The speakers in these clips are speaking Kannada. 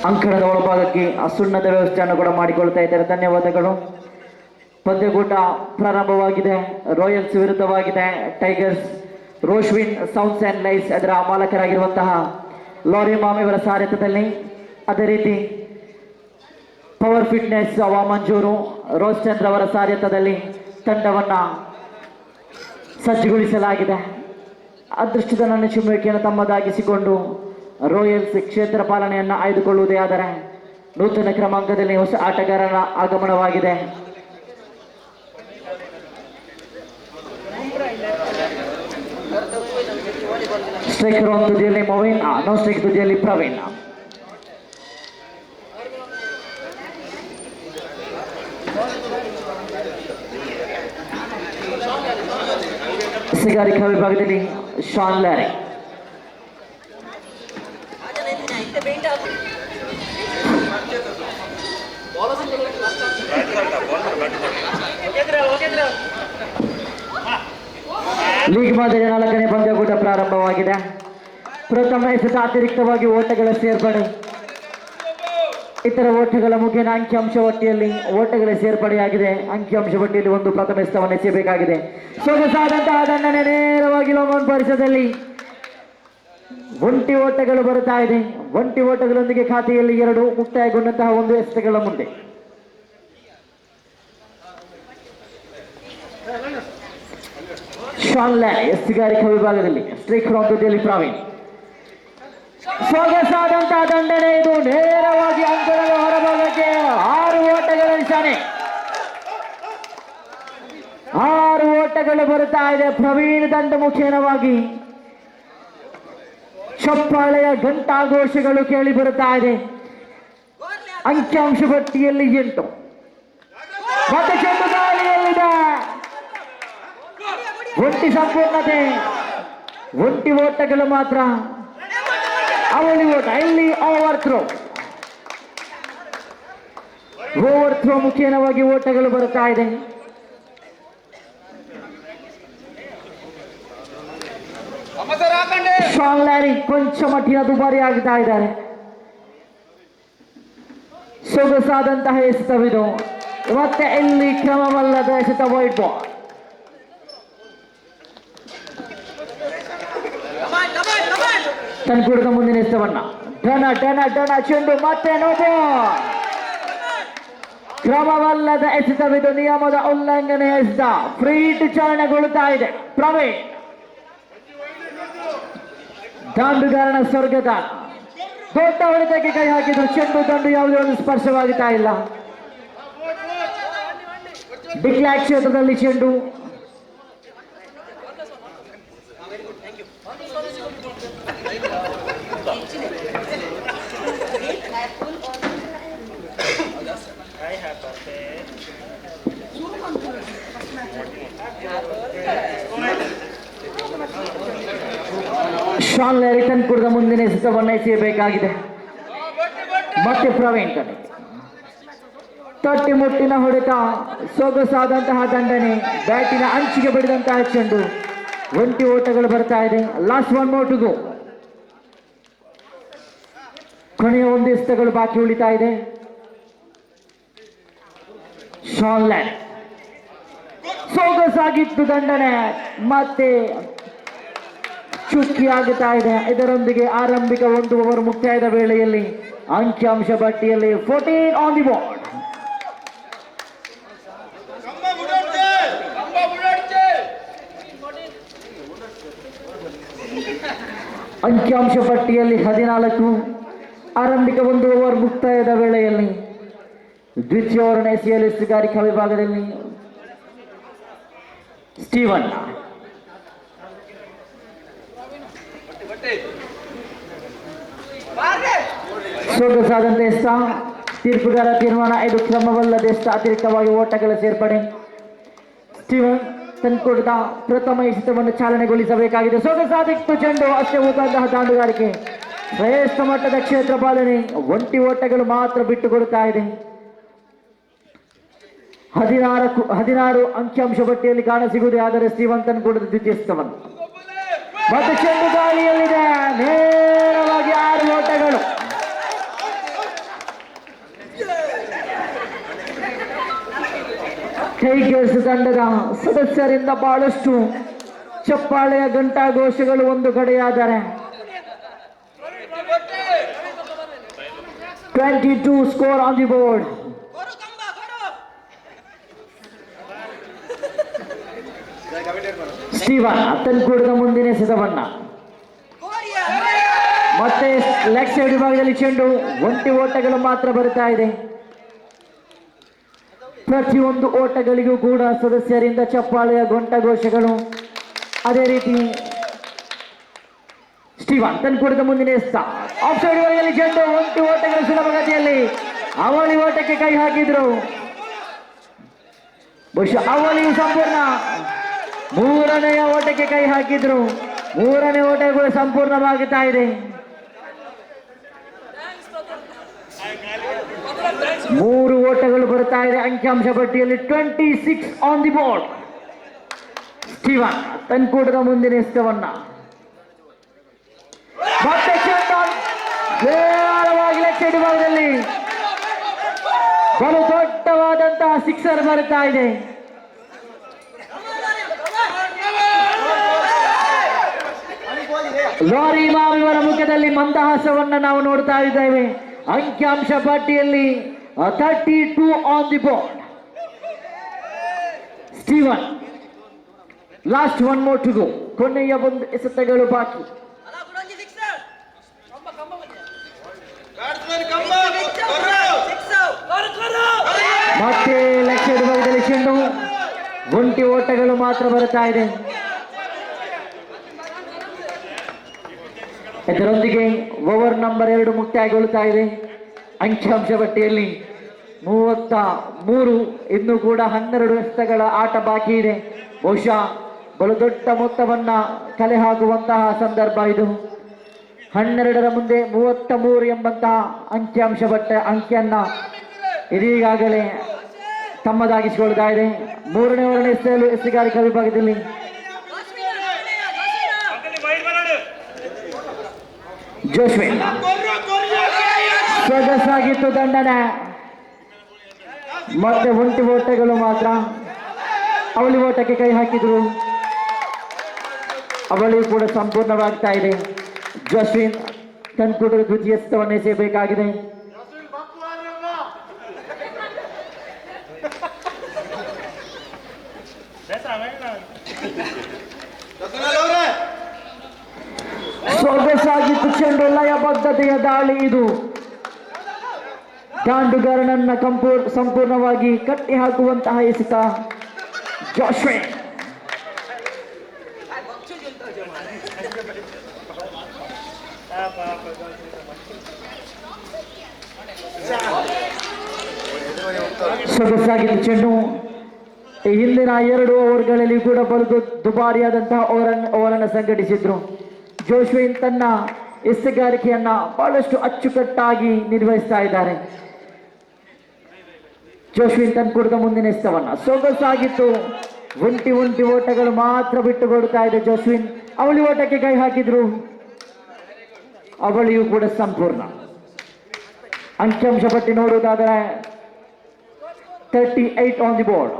ಅಂಕಣದ ಒಳಭಾಗಕ್ಕೆ ಸುಣ್ಣದ ವ್ಯವಸ್ಥೆಯನ್ನು ಕೂಡ ಮಾಡಿಕೊಳ್ತಾ ಇದ್ದಾರೆ. ಧನ್ಯವಾದಗಳು. ಪಂದ್ಯಕೂಟ ಪ್ರಾರಂಭವಾಗಿದೆ. ರಾಯಲ್ಸ್ ವಿರುದ್ಧವಾಗಿದೆ ಟೈಗರ್ಸ್. ರೋಶ್ವಿನ್ ಸೌಂಡ್ಸ್ ಅಂಡ್ ಲೈಟ್ಸ್ ಅದರ ಮಾಲಕರಾಗಿರುವಂತಹ ಲಾರಿ ಮಾಮ್ ಇವರ ಸಾರಥ್ಯದಲ್ಲಿ, ಅದೇ ರೀತಿ ಪವರ್ ಫಿಟ್ನೆಸ್ ವಾಮಂಜೂರು ರೋಸ್ಟನ್ ಅವರ ಸಾರಥ್ಯದಲ್ಲಿ ತಂಡವನ್ನು ಸಜ್ಜುಗೊಳಿಸಲಾಗಿದೆ. ಅದೃಷ್ಟದ ನನ್ನ ಚುಮ್ಮುವಿಕೆಯನ್ನು ತಮ್ಮದಾಗಿಸಿಕೊಂಡು ರಾಯಲ್ಸ್ ಕ್ಷೇತ್ರ ಪಾಲನೆಯನ್ನು ಆಯ್ದುಕೊಳ್ಳುವುದೇ ಆದರೆ ನೂತನ ಕ್ರಮಾಂಕದಲ್ಲಿ ಹೊಸ ಆಟಗಾರರ ಆಗಮನವಾಗಿದೆ. ಸ್ಟ್ರೈಕರ್ ಆನ್ ತುದಿಯಲ್ಲಿ ಮೊವಿನ್, ನೋ ಸ್ಟ್ರೈಕ್ ತುದಿಯಲ್ಲಿ ಪ್ರವೀಣ್. ಸಿಗಾರಿಕಾ ವಿಭಾಗದಲ್ಲಿ ಶಾನ್ ಲ್ಯಾರಿ. ಲೀಗ್ ಮಾದರಿಯ 4ನೇ ಪಂದ್ಯಕೂಟ ಪ್ರಾರಂಭವಾಗಿದೆ. ಪ್ರಥಮ ಎಸೆತ ಅತಿರಿಕ್ತವಾಗಿ ಓಟಗಳ ಸೇರ್ಪಡೆ, ಇತರ ಓಟಗಳ ಮುಖೇನ ಅಂಕಿಅಂಶ ಪಟ್ಟಿಯಲ್ಲಿ ಓಟಗಳ ಸೇರ್ಪಡೆಯಾಗಿದೆ. ಅಂಕಿಅಂಶ ಪಟ್ಟಿಯಲ್ಲಿ ಒಂದು ಪ್ರಥಮ ಎಸೆತವನ್ನು ಎಸೆಯಬೇಕಾಗಿದೆ. ಸೊಗಸಾದಂತಹ ದಂಡನೆ ನೇರವಾಗಿ ಲೋಮನ್ ಪರಿಸರದಲ್ಲಿ ಒಂಟಿ ಓಟಗಳು ಬರುತ್ತಾ ಇದೆ. ಒಂಟಿ ಓಟಗಳೊಂದಿಗೆ ಖಾತೆಯಲ್ಲಿ 2 ಮುಕ್ತಾಯಗೊಂಡಂತಹ ಒಂದು ಎಸೆತಗಳ ಮುಂದೆ ಶಾನ್ ಲ್ಯಾರಿ ಸಿಗಾರಿಕಾ ವಿಭಾಗದಲ್ಲಿ ಸ್ಟ್ರೈಕರ್ ಆನ್ ತುದಿಯಲ್ಲಿ ಪ್ರವೀಣ್. ಸೊಗಸಾದಂತಹ ದಂಡನೆ, ಇದು ನೇರವಾಗಿ ಅಂಕಣದ ಹೊರಭಾಗಕ್ಕೆ 6 ಓಟಗಳ ನಿಶಾನೆ. 6 ಓಟಗಳು ಬರುತ್ತಾ ಇದೆ. ಪ್ರವೀಣ್ ದಂಡ ಮುಖೇನವಾಗಿ ಚಪ್ಪಾಳೆಯ ಘಂಟಾಘೋಷಗಳು ಕೇಳಿ ಬರುತ್ತಾ ಇದೆ. ಅಂಕಿಅಂಶ ಪಟ್ಟಿಯಲ್ಲಿ 8 ಮತ್ತೆ ಚೆಂಡು ಗಾಳಿಯಲ್ಲಿದೆ. ಒಂಟಿ ಸಂಪೂರ್ಣತೆ, ಒಂಟಿ ಓಟಗಳು ಮಾತ್ರ. ಅವಳಿ ಓಟ ಇಲ್ಲಿ ಓವರ್ ಥ್ರೋ ಮುಖೇನವಾಗಿ ಓಟಗಳು ಬರುತ್ತಾ ಇದೆ. ಶಾನ್ ಲ್ಯಾರಿ ಕೊಂಚ ಮಟ್ಟಿನ ದುಬಾರಿ ಆಗ್ತಾ ಇದ್ದಾರೆ. ಸೊಗಸಾದಂತಹ ಎಸೆತವಿದು. ಮತ್ತೆ ಇಲ್ಲಿ ಕ್ರಮವಲ್ಲದ ಎಸೆತ, ವೈಟ್ ಬಾಲ್. ತನ್ಕೂಡದ ಮುಂದಿನ ಎಸೆತವನ್ನ ಡನ ಚೆಂಡು ಮತ್ತೆ ನೋ ಬಾಲ್. ಕ್ರಮವಲ್ಲದ ಎಸೆತವಿದು, ನಿಯಮದ ಉಲ್ಲಂಘನೆ ಎಸೆತ. ಫ್ರೀ ಹಿಟ್ ಚಾಲನೆಗೊಳ್ಳುತ್ತಾ ಇದೆ. ಪ್ರವೀಣ್ ದಾಂಡುಗಾರನ ಸ್ವರ್ಗದಾನ ದೊಡ್ಡ ಹೊಡೆತಕ್ಕೆ ಕೈ ಹಾಕಿದ್ರು. ಚೆಂಡು ದಂಡು ಯಾವುದೇ ಒಂದು ಸ್ಪರ್ಶವಾಗುತ್ತಾ ಇಲ್ಲ. ಡಿಕ್ಲಾಕ್ ಕ್ಷೇತ್ರದಲ್ಲಿ ಚೆಂಡು. ಶಾನ್ ಲ್ಯಾರಿ ತನ್ಕೂಡದ ಮುಂದಿನ ಎಸೆತವನ್ನು ಎಸೆಯಬೇಕಾಗಿದೆ. ಮತ್ತೆ ಪ್ರವೀಣ್ ಕಡೆ ತಟ್ಟಿ ಮುಟ್ಟಿನ ಹೊಡೆತ, ಸೊಗಸಾದಂತಹ ದಂಡನೆ, ಬ್ಯಾಟಿನ ಅಂಚಿಗೆ ಬಡಿದಂತಹ ಚೆಂಡು. ಒಂಟಿ ಓಟಗಳು ಬರ್ತಾ ಇದೆ. Last 1 more to go. ಕೊನೆಯ ಒಂದು ಎಸೆತಗಳು ಬಾಕಿ ಉಳಿತಾ ಇದೆ. ಶಾನ್ ಲ್ಯಾರಿ ಸೊಗಸಾಗಿತ್ತು ದಂಡನೆ, ಮತ್ತೆ ಚುಕ್ಕಿ ಆಗುತ್ತಾ ಇದೆ. ಇದರೊಂದಿಗೆ ಆರಂಭಿಕ 1 ಓವರ್ ಮುಕ್ತಾಯದ ವೇಳೆಯಲ್ಲಿ ಅಂಕಿಅಂಶ ಪಟ್ಟಿಯಲ್ಲಿ 14 ಆನ್ ದಿ ಬೋರ್ಡ್. ಅಂಕಿಅಂಶ ಪಟ್ಟಿಯಲ್ಲಿ 14. ಆರಂಭಿಕ 1 ಓವರ್ ಮುಕ್ತಾಯದ ವೇಳೆಯಲ್ಲಿ ದ್ವಿತೀಯ ಓವರ್ನ ಎಸೆಯಲು ಸಿಗಾರಿಕಾ ವಿಭಾಗದಲ್ಲಿ ಸ್ಟೀವನ್. ಸೊಗಸಾದಂತ ಎಸೆತ. ತೀರ್ಪುಗಾರ ತೀರ್ಮಾನ, ಇದು ಕ್ರಮವಲ್ಲದ ಎಸೆತ. ಅತಿರಿಕ್ತವಾಗಿ ಓಟಗಳ ಸೇರ್ಪಡೆ. ಸ್ಟೀವನ್ ತನ್ಕೂಡದ ಪ್ರಥಮ ಎಸೆತವನ್ನು ಚಾಲನೆಗೊಳಿಸಬೇಕಾಗಿದೆ. ಸೊಗಸಾದಿತ್ತು ಚೆಂಡು, ಅಷ್ಟೇ ಉದ್ದಂತಹ ದಾಂಡುಗಾರಿಕೆ. ಶ್ರೇಷ್ಠ ಮಟ್ಟದ ಕ್ಷೇತ್ರ ಪಾಲನೆ. ಒಂಟಿ ಓಟಗಳು ಮಾತ್ರ ಬಿಟ್ಟು ಕೊಡುತ್ತಾ ಇದೆ. 16 ಅಂಕಿಅಂಶ ಪಟ್ಟಿಯಲ್ಲಿ ಕಾಣಸಿಗುವುದೇ ಆದರೆ ಸ್ಟೀವನ್ ತನ್ಕೂಡದ ದ್ವಿತೀಯ ಎಸೆತವನ್ನು. ಮತ್ತೆ ಚೆಂಡು ಗಾಳಿಯಲ್ಲಿದೆ. ನೇರವಾಗಿ 6 ಓಟಗಳು. ಟೈಗರ್ಸ್ ತಂಡದ ಸದಸ್ಯರಿಂದ ಬಹಳಷ್ಟು ಚಪ್ಪಾಳೆಯ ಘಂಟಾಘೋಷಗಳು ಒಂದು ಕಡೆಯಾದರೆ 22 score on the board. Steven ತನ್ಕೂಡದ ಮುಂದಿನ ಎಸೆತವನ್ನ ಮತ್ತೆ ಲೆಗ್ ಸೈಡ್ ವಿಭಾಗದಲ್ಲಿ ಚೆಂಡು ಒಂಟಿ ಓಟಗಳು ಮಾತ್ರ ಬರ್ತಾ ಇದೆ. ಪ್ರತಿಯೊಂದು ಓಟಗಳಿಗೂ ಕೂಡ ಸದಸ್ಯರಿಂದ ಚಪ್ಪಾಳೆಯ ಘಂಟಾಘೋಷಗಳು. ಅದೇ ರೀತಿ ಸ್ಟೀವನ್ ತನ್ಕೂಡದ ಮುಂದಿನ ಎಸೆತ ಆಫ್ ಸೈಡ್ ವಿಭಾಗದಲ್ಲಿ ಚೆಂಡು ಒಂಟಿ ಓಟಗಳ ಸುಲಭಗತಿಯಲ್ಲಿ ಅವಳಿ ಓಟಕ್ಕೆ ಕೈ ಹಾಕಿದ್ರು. ಬಹುಶಃ ಅವಳಿಯು ಸಂಪೂರ್ಣ ಮೂರನೆಯ ಓಟಕ್ಕೆ ಕೈ ಹಾಕಿದ್ರು. ಮೂರನೇ ಓಟ ಕೂಡ ಸಂಪೂರ್ಣವಾಗುತ್ತಾ ಇದೆ. 3 ಓಟಗಳು ಬರ್ತಾ ಇದೆ ಅಂಕಿಅಂಶ ಪಟ್ಟಿಯಲ್ಲಿ. 26 ಆನ್ ದಿ ಬೋರ್ಡ್. ಸ್ಟೀವನ್ ತನ್ಕೂಟದ ಮುಂದಿನ ಎಸೆತವನ್ನ ಮತ್ತೆ ನೇರವಾಗಿ ಲೆಗ್ ಸೈಡ್ ಭಾಗದಲ್ಲಿ ಬಲು ದೊಡ್ಡವಾದಂತಹ ಸಿಕ್ಸರ್ ಬರ್ತಾ ಇದೆ. ಲಾರಿ ಮಾಮ್ ಇವರ ಮುಖದಲ್ಲಿ ಮಂದಹಾಸವನ್ನ ನಾವು ನೋಡ್ತಾ ಇದ್ದೇವೆ. ಅಂಕಿಅಂಶ ಪಟ್ಟಿಯಲ್ಲಿ 32 on the board. Steven last 1 more to go. ಕೊನೆಯ ಒಂದು ಎಸೆತಗಳು ಬಾಕಿ. ಮತ್ತೆ ಲೆಗ್ ಸೈಡ್ ಭಾಗದಲ್ಲಿ ಚೆಂಡು ಒಂಟಿ ಓಟಗಳು ಮಾತ್ರ ಬರ್ತಾ ಇದೆ. ಇದರೊಂದಿಗೆ ಓವರ್ ನಂಬರ್ 2 ಮುಕ್ತಾಯಗೊಳ್ಳುತ್ತಾ ಇದೆ. ಅಂಕಿಅಂಶ ಪಟ್ಟಿಯಲ್ಲಿ 33. ಇನ್ನೂ ಕೂಡ 12 ಎಸೆತಗಳ ಆಟ ಬಾಕಿ ಇದೆ. ಬಹುಶಃ ಬಲು ದೊಡ್ಡ ಮೊತ್ತವನ್ನ ಕಲೆ ಹಾಕುವಂತಹ ಸಂದರ್ಭ ಇದು. 12ರ ಮುಂದೆ 33 ಎಂಬಂತಹ ಅಂಕಿಅಂಶ ಅಂಕಿಯನ್ನ ಇದೀಗಾಗಲೇ ತಮ್ಮದಾಗಿಸಿಕೊಳ್ಳುತ್ತಾ ಇದೆ. 3ನೇ ಓವರ್ನ ಎಸೆಗಾರಿಕಾ ವಿಭಾಗದಲ್ಲಿ ಜೋಶ್ವಿನ್ ಸೊಗಸಾಗಿತ್ತು ದಂಡನೆ. ಮತ್ತೆ ಒಂಟಿ ಓಟಗಳು ಮಾತ್ರ. ಅವಳಿ ಓಟಕ್ಕೆ ಕೈ ಹಾಕಿದ್ರು. ಅವಳಿಯು ಕೂಡ ಸಂಪೂರ್ಣವಾಗ್ತಾ ಇದೆ. ಜೋಶ್ವಿನ್ ತನ್ಕೂಟದ ದ್ವಿತೀಯ ಎಸೆತವನ್ನು ಎಸೆಯಬೇಕಾಗಿದೆ. ಸೊಗಸಾಗಿತ್ತು ಚೆಂಡು. ಲಯಬದ್ಧತೆಯ ದಾಳಿ ಇದು. ದಾಂಡುಗಾರನನ್ನ ಸಂಪೂರ್ಣವಾಗಿ ಕಟ್ಟಿ ಹಾಕುವಂತಹ ಎಸೆತ ಜೋಶ್ವಿನ್. ಸೊಗಸಾಗಿತ್ತು ಚೆಂಡು. ಹಿಂದಿನ 2 ಓವರ್ಗಳಲ್ಲಿ ಕೂಡ ಬಲು ದುಬಾರಿಯಾದಂತಹ ಓವರನ್ನು ಸಂಘಟಿಸಿದ್ರು. ಜೋಶ್ವಿನ್ ತನ್ನ ಎಸೆಗಾರಿಕೆಯನ್ನ ಬಹಳಷ್ಟು ಅಚ್ಚುಕಟ್ಟಾಗಿ ನಿರ್ವಹಿಸ್ತಾ ಇದ್ದಾರೆ. ಜೋಶ್ವಿನ್ ತನ್ಕೂಟದ ಮುಂದಿನ ಎಸೆತವನ್ನ ಸೊಗಸಾಗಿತ್ತು. ಒಂಟಿ ಓಟಗಳು ಮಾತ್ರ ಬಿಟ್ಟುಕೊಡ್ತಾ ಇದೆ ಜೋಶ್ವಿನ್. ಅವಳಿ ಓಟಕ್ಕೆ ಕೈ ಹಾಕಿದ್ರು. ಅವಳಿಯು ಕೂಡ ಸಂಪೂರ್ಣ. ಅಂಕಿಅಂಶ ಪಟ್ಟಿ ನೋಡುವುದಾದರೆ 38 on the board.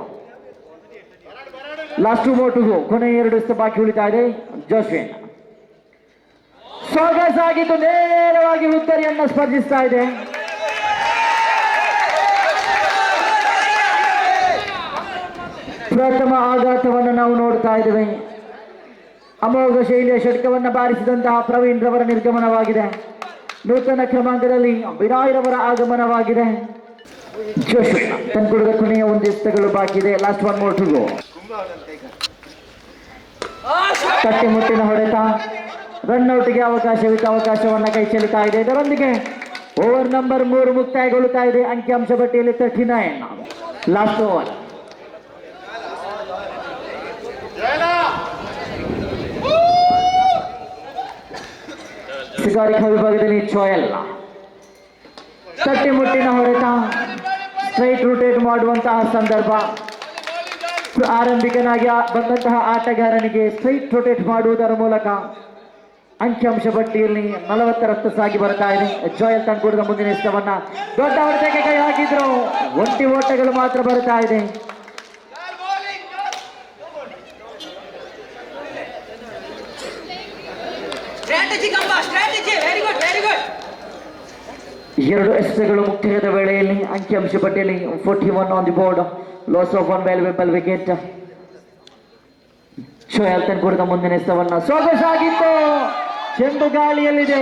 Last 2 more to go. ಕೊನೆಯ 2 ಎಸೆತ ಬಾಕಿ ಉಳಿತಾ ಇದೆ. ಜೋಶ್ವಿನ್ ಸೊಗಸಾಗಿದ್ದು ನೇರವಾಗಿ ಉತ್ತರಿಯನ್ನ ಸ್ಪರ್ಧಿಸ್ತಾ ಇದೆ. ಪ್ರಥಮ ಆಘಾತವನ್ನು ನಾವು ನೋಡ್ತಾ ಇದ್ದೇವೆ. ಅಮೋಘ ಶೈಲಿಯ ಷಟ್ಕವನ್ನು ಬಾರಿಸಿದಂತಹ ಪ್ರವೀಣ್ ರವರ ನಿರ್ಗಮನವಾಗಿದೆ. ನೂತನ ಕ್ರಮಾಂಕದಲ್ಲಿ ವಿನಾಯ್ ರವರ ಆಗಮನವಾಗಿದೆ. ಜೋಶ್ವಿನ್ ತನ್ಕೂಟದ ಕೊನೆಯ 1 ಎಸೆತಗಳು ಬಾಕಿ ಇದೆ. Last 1 more to go. ತಟ್ಟೆ ಮುಟ್ಟಿನ ಹೊಡೆತ. ರನ್ಔಟ್ಗೆ ಅವಕಾಶವನ್ನು ಕೈ ಚೆಲ್ಲುತ್ತಾ ಇದೆ. ಇದರೊಂದಿಗೆ ಓವರ್ ನಂಬರ್ 3 ಮುಕ್ತಾಯಗೊಳ್ಳುತ್ತಾ ಇದೆ. ಅಂಕಿಅಂಶ ಪಟ್ಟಿಯಲ್ಲಿ 39. Last over. ಎಸೆಗಾರಿಕಾ ವಿಭಾಗದಲ್ಲಿ ಚೋಯಲ್ ತಟ್ಟೆ ಮುಟ್ಟಿನ ಹೊಡೆತ. ಸ್ಟ್ರೈಟ್ ರೊಟೇಟ್ ಮಾಡುವಂತಹ ಸಂದರ್ಭ. ಆರಂಭಿಕನಾಗಿ ಬಂದಂತಹ ಆಟಗಾರನಿಗೆ ಸ್ಟ್ರೈಟ್ ರೊಟೇಟ್ ಮಾಡುವುದರ ಮೂಲಕ ಅಂಕಿಅಂಶ ಪಟ್ಟಿಯಲ್ಲಿ 40ರಷ್ಟು ಸಾಗಿ ಬರ್ತಾ ಇದೆ. ಜೋಯಲ್ ತನ್ಕೂಟದ ಮುಂದಿನ ಎಸೆತವನ್ನ ದೊಡ್ಡ ಹೊಡೆತಕ್ಕೆ ಕೈ ಹಾಕಿದ್ರು. ಒಂಟಿ ಓಟಗಳು ಮಾತ್ರ ಬರ್ತಾ ಇದೆ. ಎರಡು ಎಸೆತಗಳು ಮುಕ್ತಾಯದ ವೇಳೆಯಲ್ಲಿ ಅಂಕಿಅಂಶ ಪಟ್ಟಿಯಲ್ಲಿ 41 on the board, loss of 1 valuable wicket. ಶೋಯಲ್ ತನ್ಕೂಡದ ಮುಂದಿನ ಎಸೆತವನ್ನ ಸೊಗಸಾಗಿತ್ತು, ಚೆಂಡು ಗಾಳಿಯಲ್ಲಿದೆ,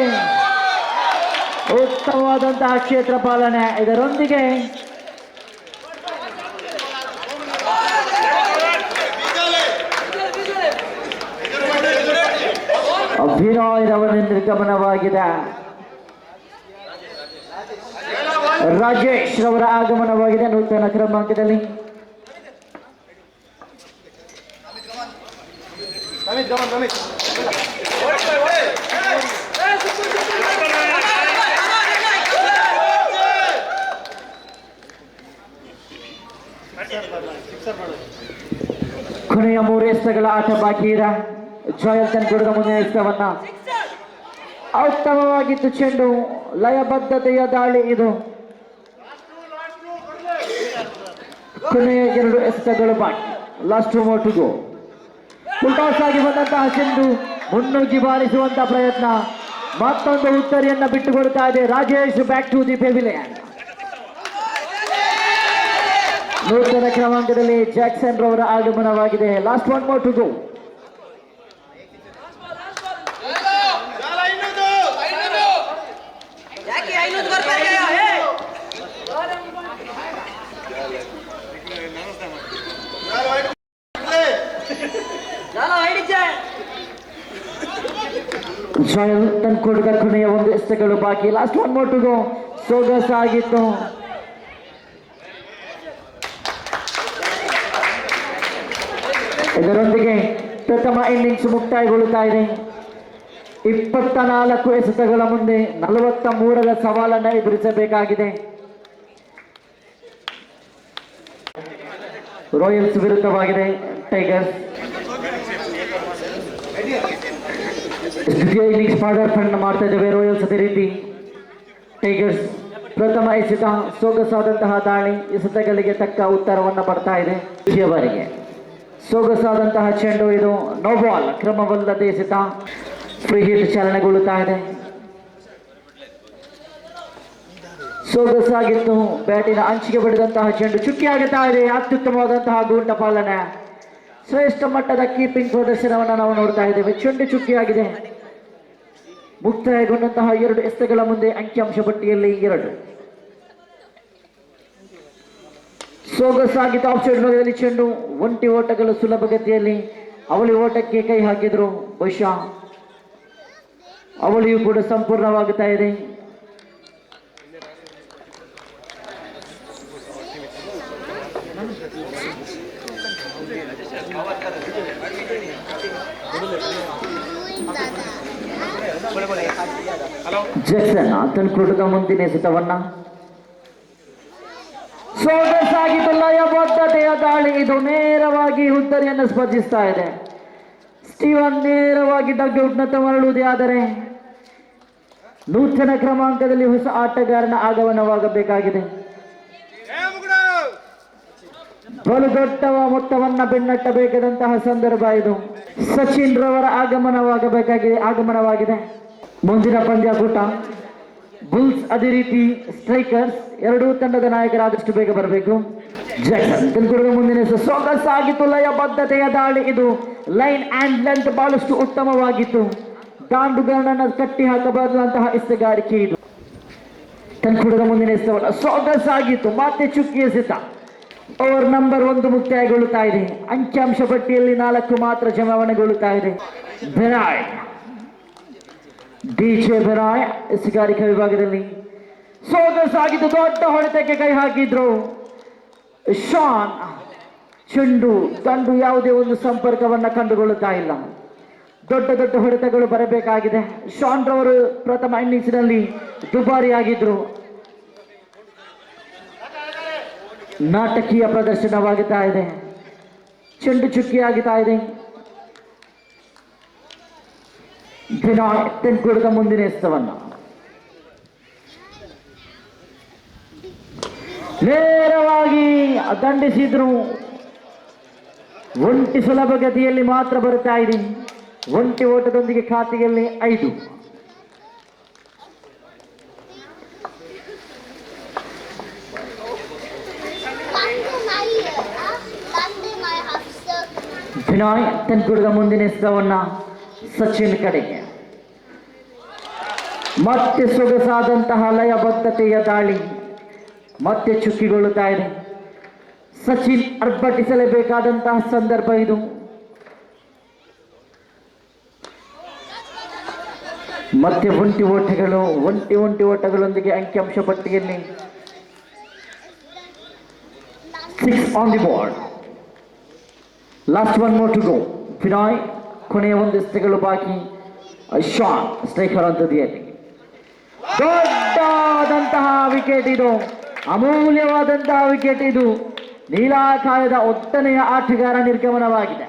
ಉತ್ತಮವಾದಂತಹ ಕ್ಷೇತ್ರ ಪಾಲನೆ. ಇದರೊಂದಿಗೆ ಅಭಿನಯ್ ರವರ ನಿರ್ಗಮನವಾಗಿದೆ. ರಾಜೇಶ್ ರವರ ಆಗಮನವಾಗಿದೆ ನೂತನ ಕ್ರಮಾಂಕದಲ್ಲಿ. ಕೊನೆಯ 3 ಎಸೆತಗಳ ಆಟ ಬಾಕಿ ಇದೆ. ಜೋಯಲ್ ತನ್ಕೂಡದ ಮುಂದಿನ ಎಸೆತವನ್ನ ಉತ್ತಮವಾಗಿತ್ತು, ಚೆಂಡು ಲಯಬದ್ಧತೆಯ ದಾಳಿ ಇದು. ಕೊನೆಯ 2 ಎಸೆತಗಳು ಬಾಕಿ, last more to go. Full toss ಆಗಿ ಬಂದಂತಹ ಚೆಂಡು ಮುನ್ನುಗ್ಗಿ ಬಾರಿಸುವಂತಹ ಪ್ರಯತ್ನ, ಮತ್ತೊಂದು ಉತ್ತರಿಯನ್ನ ಬಿಟ್ಟುಕೊಡ್ತಾ ಇದೆ. Rajesh back to the pavilion. ನೂತನ ಕ್ರಮಾಂಕದಲ್ಲಿ ಜಾಕ್ಸನ್ ರವರ ಆಗಮನವಾಗಿದೆ. Last 1 more to go. Joel ತನ್ಕೂಡದ ಕೊನೆಯ 1 ಎಸೆತಗಳು ಬಾಕಿ, ಲಾಸ್ಟ್ 1 ಮೋರ್ ಟು ಗೋ. ಸೊಗಸಾಗಿತ್ತು. ಇದರೊಂದಿಗೆ ಪ್ರಥಮ ಇನ್ನಿಂಗ್ಸ್ ಮುಕ್ತಾಯಗೊಳ್ಳುತ್ತಾ ಇದೆ. 24 ಎಸೆತಗಳ ಮುಂದೆ 43ರ ಸವಾಲನ್ನು ಎದುರಿಸಬೇಕಾಗಿದೆ. ರಾಯಲ್ಸ್ ವಿರುದ್ಧವಾಗಿದೆ ಟೈಗರ್ಸ್. ದ್ವಿತೀಯ ಇನ್ನಿಂಗ್ಸ್ ಪಾದಾರ್ಪಣೆ ಮಾಡ್ತಾ ಇದ್ದೇವೆ ರಾಯಲ್ಸ್. ಅದೇ ರೀತಿ ಟೈಗರ್ಸ್ ಪ್ರಥಮ ಎಸೆತ ಸೊಗಸಾದಂತಹ ದಾಳಿ, ಎಸೆತಗಳಿಗೆ ತಕ್ಕ ಉತ್ತರವನ್ನು ಪಡ್ತಾ ಇದೆ. ದ್ವಿತೀಯ ಬಾರಿಗೆ ಸೊಗಸಾದಂತಹ ಚೆಂಡು, ಇದು ನೋ ಬಾಲ್, ಕ್ರಮವಲ್ಲದೆ ಎಸೆತ, ಫ್ರೀ ಹಿಟ್ ಚಾಲನೆಗೊಳ್ಳುತ್ತಾ ಇದೆ. ಸೊಗಸಾಗಿತ್ತು, ಬ್ಯಾಟಿನ ಅಂಚಿಗೆ ಬಡಿದಂತಹ ಚೆಂಡು ಚುಕ್ಕಿಯಾಗುತ್ತಾ ಇದೆ. ಅತ್ಯುತ್ತಮವಾದಂತಹ ಗೂಂಟ ಪಾಲನೆ, ಶ್ರೇಷ್ಠ ಮಟ್ಟದ ಕೀಪಿಂಗ್ ಪ್ರದರ್ಶನವನ್ನು ನಾವು ನೋಡ್ತಾ ಇದ್ದೇವೆ. ಚೆಂಡು ಚುಕ್ಕಿಯಾಗಿದೆ. ಮುಕ್ತಾಯಗೊಂಡಂತಹ 2 ಎಸೆತಗಳ ಮುಂದೆ ಅಂಕಿಅಂಶ ಪಟ್ಟಿಯಲ್ಲಿ 2. ಸೊಗಸಾಗಿತ್ತು ಆಫ್ ಸೈಡ್ ಭಾಗದಲ್ಲಿ ಚೆಂಡು, ಒಂಟಿ ಓಟಗಳು ಸುಲಭಗತಿಯಲ್ಲಿ ಅವಳಿ ಓಟಕ್ಕೆ ಕೈ ಹಾಕಿದ್ರು. ಬಹುಶಃ ಅವಳಿಯೂ ಕೂಡ ಸಂಪೂರ್ಣವಾಗುತ್ತಾ ಇದೆ. ಜಾಕ್ಸನ್ ತನ್ಕೂಡದ ಮುಂದಿನ ಎಸೆತವನ್ನ ಸೊಗಸಾಗಿದ್ದು, ಲಯಬದ್ಧತೆಯ ದಾಳಿ, ಇದು ನೇರವಾಗಿ ಹುದ್ದರಿಯನ್ನು ಸ್ಪರ್ಶಿಸ್ತಾ ಇದೆ. ಸ್ಟೀವನ್ ನೇರವಾಗಿ ಡಗ್ಔಟ್ನತ್ತ ಮರಳುವುದೇ ಆದರೆ ನೂತನ ಕ್ರಮಾಂಕದಲ್ಲಿ ಹೊಸ ಆಟಗಾರನ ಆಗಮನವಾಗಬೇಕಾಗಿದೆ. ಬಲು ದೊಡ್ಡ ಮೊತ್ತವನ್ನ ಬೆನ್ನಟ್ಟಬೇಕಾದಂತಹ ಸಂದರ್ಭ ಇದು. ಸಚಿನ್ ರವರ ಆಗಮನವಾಗಿದೆ. ಮುಂದಿನ ಪಂದ್ಯಾಕೂಟ ಬುಲ್ಸ್ ಅದೇ ರೀತಿ ಸ್ಟ್ರೈಕರ್ಸ್ ಎರಡೂ ತಂಡದ ನಾಯಕರಾದಷ್ಟು ಬೇಗ ಬರಬೇಕು. ಜಾಕ್ಸನ್ ತನ್ಕೂಡದ ಮುಂದಿನ ಸೊಗಸಾಗಿತ್ತು, ಲಯಬದ್ಧತೆಯ ದಾಳಿ, ಇದು ಲೈನ್ ಅಂಡ್ ಲೆಂತ್ ಬಹಳಷ್ಟು ಉತ್ತಮವಾಗಿತ್ತು. ದಾಂಡುಗಾರನನ್ನು ಕಟ್ಟಿ ಹಾಕಬಾರದಂತಹ ಎಸೆಗಾರಿಕೆ ಇದು. ತನ್ಕೂಡದ ಮುಂದಿನ ಎಸೆತವಲ್ಲ, ಸೊಗಸಾಗಿತ್ತು, ಮತ್ತೆ ಚುಕ್ಕಿ ಎಸೆತ. ಓವರ್ ನಂಬರ್ 1 ಮುಕ್ತಾಯಗೊಳ್ಳುತ್ತಾ ಇದೆ. ಅಂಕಿಅಂಶ ಪಟ್ಟಿಯಲ್ಲಿ 4 ಮಾತ್ರ ಜಮಾವಣೆಗೊಳ್ಳುತ್ತಾ ಇದೆ. ಬೆನಾಯ್ ಡಿಜೆ ಬೆನಾಯ್ ಎಸೆಗಾರಿಕಾ ವಿಭಾಗದಲ್ಲಿ ಸೊಗಸಾಗಿದ್ದು, ದೊಡ್ಡ ಹೊಡೆತಕ್ಕೆ ಕೈ ಹಾಕಿದ್ರು ಶಾನ್. ಚೆಂಡು ದಂಡು ಯಾವುದೇ ಒಂದು ಸಂಪರ್ಕವನ್ನ ಕಂಡುಕೊಳ್ಳುತ್ತಾ ಇಲ್ಲ. ದೊಡ್ಡ ದೊಡ್ಡ ಹೊಡೆತಗಳು ಬರಬೇಕಾಗಿದೆ. ಶಾನ್ ರವರು ಪ್ರಥಮ ಇನ್ನಿಂಗ್ಸ್ನಲ್ಲಿ ದುಬಾರಿಯಾಗಿದ್ರು. ನಾಟಕೀಯ ಪ್ರದರ್ಶನವಾಗುತ್ತಾ ಇದೆ. ಚೆಂಡು ಚುಕ್ಕಿಯಾಗುತ್ತಾ ಇದೆ. ಬೆನಾಯ್ ತನ್ಕೂಡದ ಮುಂದಿನ ಎಸೆತವನ್ನ ನೇರವಾಗಿ ದಂಡಿಸಿದ್ರು. ಒಂಟಿ ಸುಲಭ ಗತಿಯಲ್ಲಿ ಮಾತ್ರ ಬರುತ್ತಾ ಇದೆ. ಒಂಟಿ ಓಟದೊಂದಿಗೆ ಖಾತೆಯಲ್ಲಿ 5. ವಿನಾಯ್ ತನ್ಕೂಡದ ಮುಂದಿನ ಎಸೆತವನ್ನ ಸಚಿನ್ ಕಡೆಗೆ. ಮತ್ತೆ ಸೊಗಸಾದಂತಹ ಲಯಬದ್ಧತೆಯ ದಾಳಿ ಮತ್ತೆ ಚುಕ್ಕಿಗೊಳ್ಳುತ್ತಾ ಇದೆ. ಸಚಿನ್ ಅರ್ಭಟಿಸಲೇಬೇಕಾದಂತಹ ಸಂದರ್ಭ ಇದು. ಮತ್ತೆ ಒಂಟಿ ಓಟಗಳೊಂದಿಗೆ ಅಂಕಿಅಂಶ ಪಟ್ಟಿಯಲ್ಲಿ 6 on the board. Last 1 more to go. Vinay ಕೊನೆಯ ಒಂದು ಎಸೆತಗಳು ಬಾಕಿ. ಶಾನ್ ಸ್ಟ್ರೈಕರ್ ಅಂತದಿಯಲ್ಲಿ ದೊಡ್ಡದಂತಹ ವಿಕೆಟ್ ಇದು, ಅಮೂಲ್ಯವಾದಂತಹ ವಿಕೆಟ್ ಇದು. ನೀಲಾಕಾಯದ 8ನೆಯ ಆಟಗಾರ ನಿರ್ಗಮನವಾಗಿದೆ.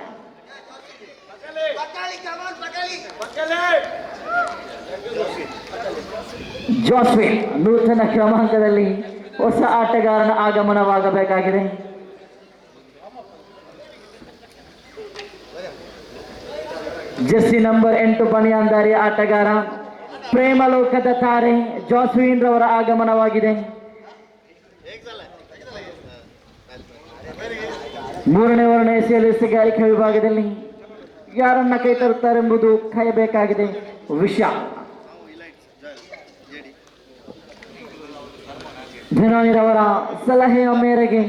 ಜೋಸ್ವಿನ್ ನೂತನ ಕ್ರಮಾಂಕದಲ್ಲಿ ಹೊಸ ಆಟಗಾರನ ಆಗಮನವಾಗಬೇಕಾಗಿದೆ. ಜೆರ್ಸಿ ನಂಬರ್ 8 ಬನಿಯಾನ್ದಾರಿ ಆಟಗಾರ ಪ್ರೇಮಲೋಕದ ತಾರೆ ಜೋಸ್ವಿನ್ ರವರ ಆಗಮನವಾಗಿದೆ. 3ನೇ ಓವರ್ನ ಎಸೆಗಾರಿಕೆ ವಿಭಾಗದಲ್ಲಿ ಯಾರನ್ನ ಕೈ ತರುತ್ತಾರೆಂಬುದು ಕಾಯಬೇಕಾಗಿದೆ. ವಿಶಾಲ್ ಧನೋಯ್ ರವರ ಸಲಹೆಯ ಮೇರೆಗೆ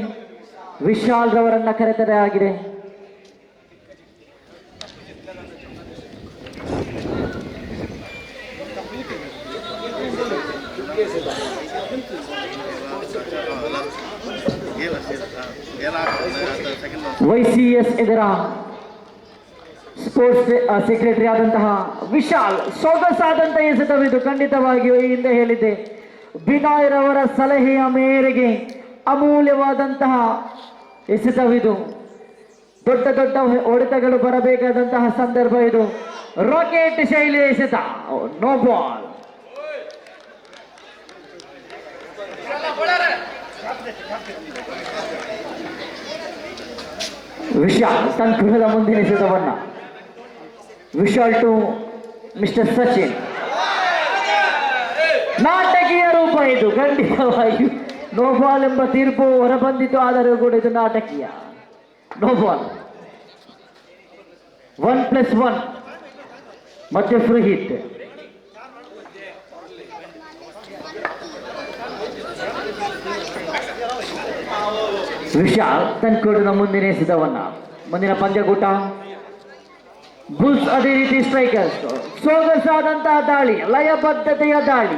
ವಿಶಾಲ್ ರವರನ್ನ ಕರೆತರಲಾಗಿದೆ. YCS ಇದರ ಸ್ಪೋರ್ಟ್ಸ್ ಸೆಕ್ರೆಟರಿ ಆದಂತಹ ವಿಶಾಲ್ ಸೊಗಸಾದಂತಹ ಎಸೆತವಿದು. ಖಂಡಿತವಾಗಿಯೂ ಈ ಹಿಂದೆ ಹೇಳಿದ್ದೆ, ಬಿನಾಯ್ ರವರ ಸಲಹೆಯ ಮೇರೆಗೆ ಅಮೂಲ್ಯವಾದಂತಹ ಎಸೆತವಿದು. ದೊಡ್ಡ ದೊಡ್ಡ ಹೊಡೆತಗಳು ಬರಬೇಕಾದಂತಹ ಸಂದರ್ಭ ಇದು. ರಾಕೆಟ್ ಶೈಲಿಯ ಎಸೆತ, ನೋ ಬಾಲ್. ವಿಶಾಲ್ ತನ್ನ ಮುಂದಿನ ಎಸೆತವನ್ನ ವಿಶಾಲ್ ಟು ಮಿಸ್ಟರ್ ಸಚಿನ್. ನಾಟಕೀಯ ರೂಪ ಇದು. ಖಂಡಿತವಾಗಿಯೂ ನೋ ಬಾಲ್ ಎಂಬ ತೀರ್ಪು ಹೊರಬಂದಿತು, ಆದರೂ ಕೂಡ ಇದು ನಾಟಕೀಯ. No ball. 1+1 ಮತ್ತೆ ಫ್ರೀ ಹಿಟ್. ವಿಶಾಲ್ ತನ್ಕೋಡಿನ ಮುಂದಿನ ಎಸೆತವನ್ನ ಮುಂದಿನ ಪಂದ್ಯಕೂಟ ಬುಲ್ಸ್ ಅದೇ ರೀತಿ ಸ್ಟ್ರೈಕರ್ಸ್. ಸೊಗಸಾದಂತಹ ದಾಳಿ, ಲಯಬದ್ಧತೆಯ ದಾಳಿ.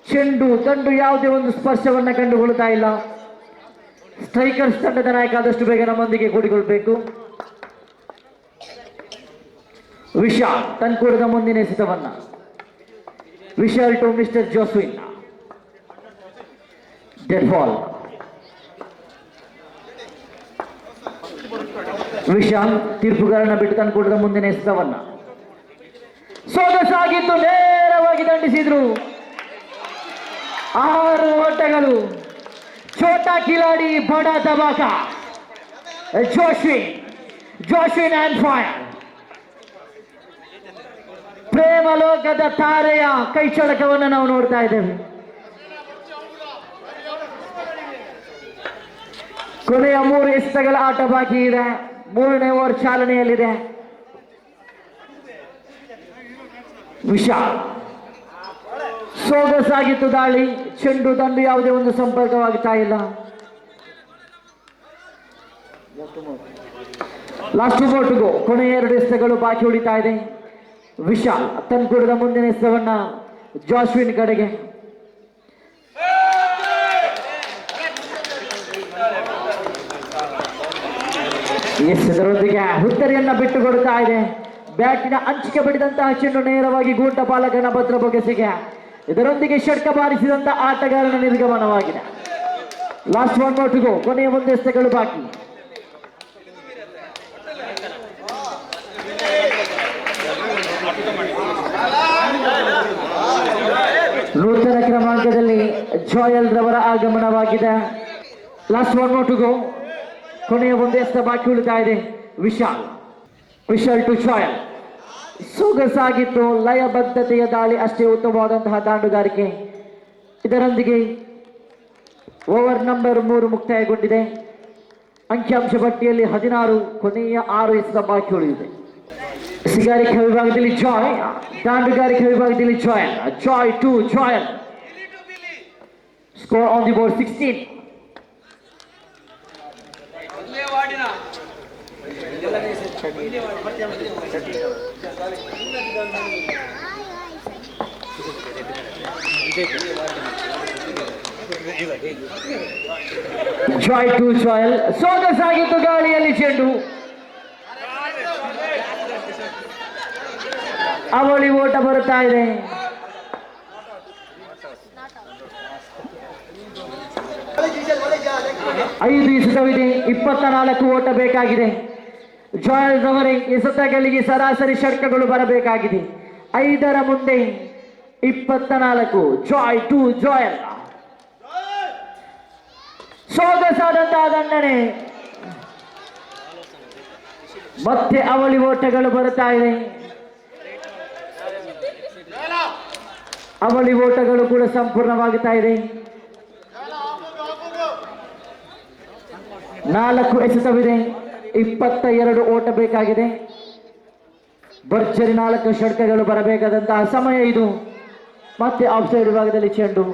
ಚೆಂಡು ತಂಡು ಯಾವುದೇ ಒಂದು ಸ್ಪರ್ಶವನ್ನ ಕಂಡುಕೊಳ್ಳುತ್ತಾ ಇಲ್ಲ. ಸ್ಟ್ರೈಕರ್ಸ್ ತಂಡದ ನಾಯಕ ಆದಷ್ಟು ಬೇಗ ನಮ್ಮೊಂದಿಗೆ ಕೂಡಿಕೊಳ್ಬೇಕು. ವಿಶಾಲ್ ತನ್ಕೂಡದ ಮುಂದಿನ ಎಸೆತವನ್ನ Vishal to mister Joswin. Dead ball. Vishal ತೀರ್ಪುಗಾರನ ಬಿಟ್ಟು ತನ್ಕೂಡದ ಮುಂದಿನ ಎಸೆತವನ್ನ ಸೊಗಸಾಗಿದ್ದು ನೇರವಾಗಿ ದಂಡಿಸಿದ್ರು. 6 ಓಟಗಳು. ಛೋಟಾ ಕಿಲಾಡಿ ಬಡ ದಬಾಕ. ಜೋಶ್ವಿನ್ ಆ್ಯಂಡ್ ಫೈರ್. ಪ್ರೇಮಲೋಕದ ತಾರೆಯ ಕೈ ಚಳಕವನ್ನು ನಾವು ನೋಡ್ತಾ ಇದ್ದೇವೆ. ಕೊನೆಯ 3 ಎಸೆತಗಳ ಆಟ ಬಾಕಿ ಇದೆ. 3ನೇ ಓವರ್ ಚಾಲನೆಯಲ್ಲಿದೆ. ವಿಶಾಲ್ ಸೊಗಸಾಗಿತ್ತು ದಾಳಿ. ಚೆಂಡು ತಂಡು ಯಾವುದೇ ಒಂದು ಸಂಪರ್ಕವಾಗುತ್ತಾ ಇಲ್ಲ. Last 2 more to go. ಕೊನೆಯ 2 ಎಸೆತಗಳು ಬಾಕಿ ಉಳಿತಾ ಇದೆ. ವಿಶಾಲ್ ತನ್ಕೂಡದ ಮುಂದಿನ ಎಸೆತವನ್ನ ಜೋಸ್ವಿನ್ ಕಡೆಗೆ. ಇದರೊಂದಿಗೆ ಹುತ್ತರಿಯನ್ನ ಬಿಟ್ಟುಕೊಡುತ್ತಾ ಇದೆ. ಬ್ಯಾಟಿನ ಅಂಚಿಗೆ ಬಡಿದಂತಹ ಚೆಂಡು ನೇರವಾಗಿ ಗೂಟ ಪಾಲಕನ ಭದ್ರ ಬೊಗೆಸೆಗೆ. ಇದರೊಂದಿಗೆ ಷಟ್ಕ ಬಾರಿಸಿದಂತಹ ಆಟಗಾರನ ನಿರ್ಗಮನವಾಗಿದೆ. Last 1 more to go. ಕೊನೆಯ 1 ಎಸೆತಗಳು ಬಾಕಿ. ನೂತನ ಕ್ರಮಾಂಕದಲ್ಲಿ ಜೋಯಲ್ ರವರ ಆಗಮನವಾಗಿದೆ. Last 1 more to go. ಕೊನೆಯ 1 ಎಸೆತ ಬಾಕಿ ಉಳಿತಾ ಇದೆ. Vishal to Joel. ಸೊಗಸಾಗಿತ್ತು. ಲಯಬದ್ಧತೆಯ ದಾಳಿ, ಅಷ್ಟೇ ಉತ್ತಮವಾದಂತಹ ದಾಂಡುಗಾರಿಕೆ. ಇದರೊಂದಿಗೆ ಓವರ್ ನಂಬರ್ 3 ಮುಕ್ತಾಯಗೊಂಡಿದೆ. ಅಂಕಿಅಂಶ ಪಟ್ಟಿಯಲ್ಲಿ 16, ಕೊನೆಯ 6 ಎಸೆತ ಬಾಕಿ ಉಳಿದಿದೆ. ಸಿಗಾರಿಕೆ ವಿಭಾಗದಲ್ಲಿ ಜಾಯ್, ದಾಂಡುಗಾರಿಕೆ ವಿಭಾಗದಲ್ಲಿ Joy 2 Joel. Score on the board 16. Joy 2 Joel. ಸೊಗಸಾಗಿತ್ತು ಗಾಳಿಯಲ್ಲಿ ಚೆಂಡು. ಅವಳಿ ಓಟ ಬರುತ್ತಾ ಇದೆ. 5 ಎಸೆತವಿದೆ, 24 ಓಟ ಬೇಕಾಗಿದೆ. ಜಾಯಲ್ ರವರೇ ಎಸೆತಗಳಿಗೆ ಸರಾಸರಿ ಷಟ್ಕಗಳು ಬರಬೇಕಾಗಿದೆ. 5ರ ಮುಂದೆ 24. ಜಾಯ್ 2 ಜಾಯಲ್. ಸೊಗಸಾದಂತಹ ದಂಡನೆ. ಮತ್ತೆ ಅವಳಿ ಓಟಗಳು ಬರುತ್ತಾ ಇದೆ. ಅವಳಿ ಓಟಗಳು ಕೂಡ ಸಂಪೂರ್ಣವಾಗುತ್ತಾ ಇದೆ. 4 ಎಸೆತವಿದೆ, 22 ಓಟ ಬೇಕಾಗಿದೆ. ಭರ್ಜರಿ 4 ಷಟ್ಕಗಳು ಬರಬೇಕಾದಂತಹ ಸಮಯ ಇದು. ಮತ್ತೆ ಆಫ್ ಸೈಡ್ ವಿಭಾಗದಲ್ಲಿ ಚೆಂಡು.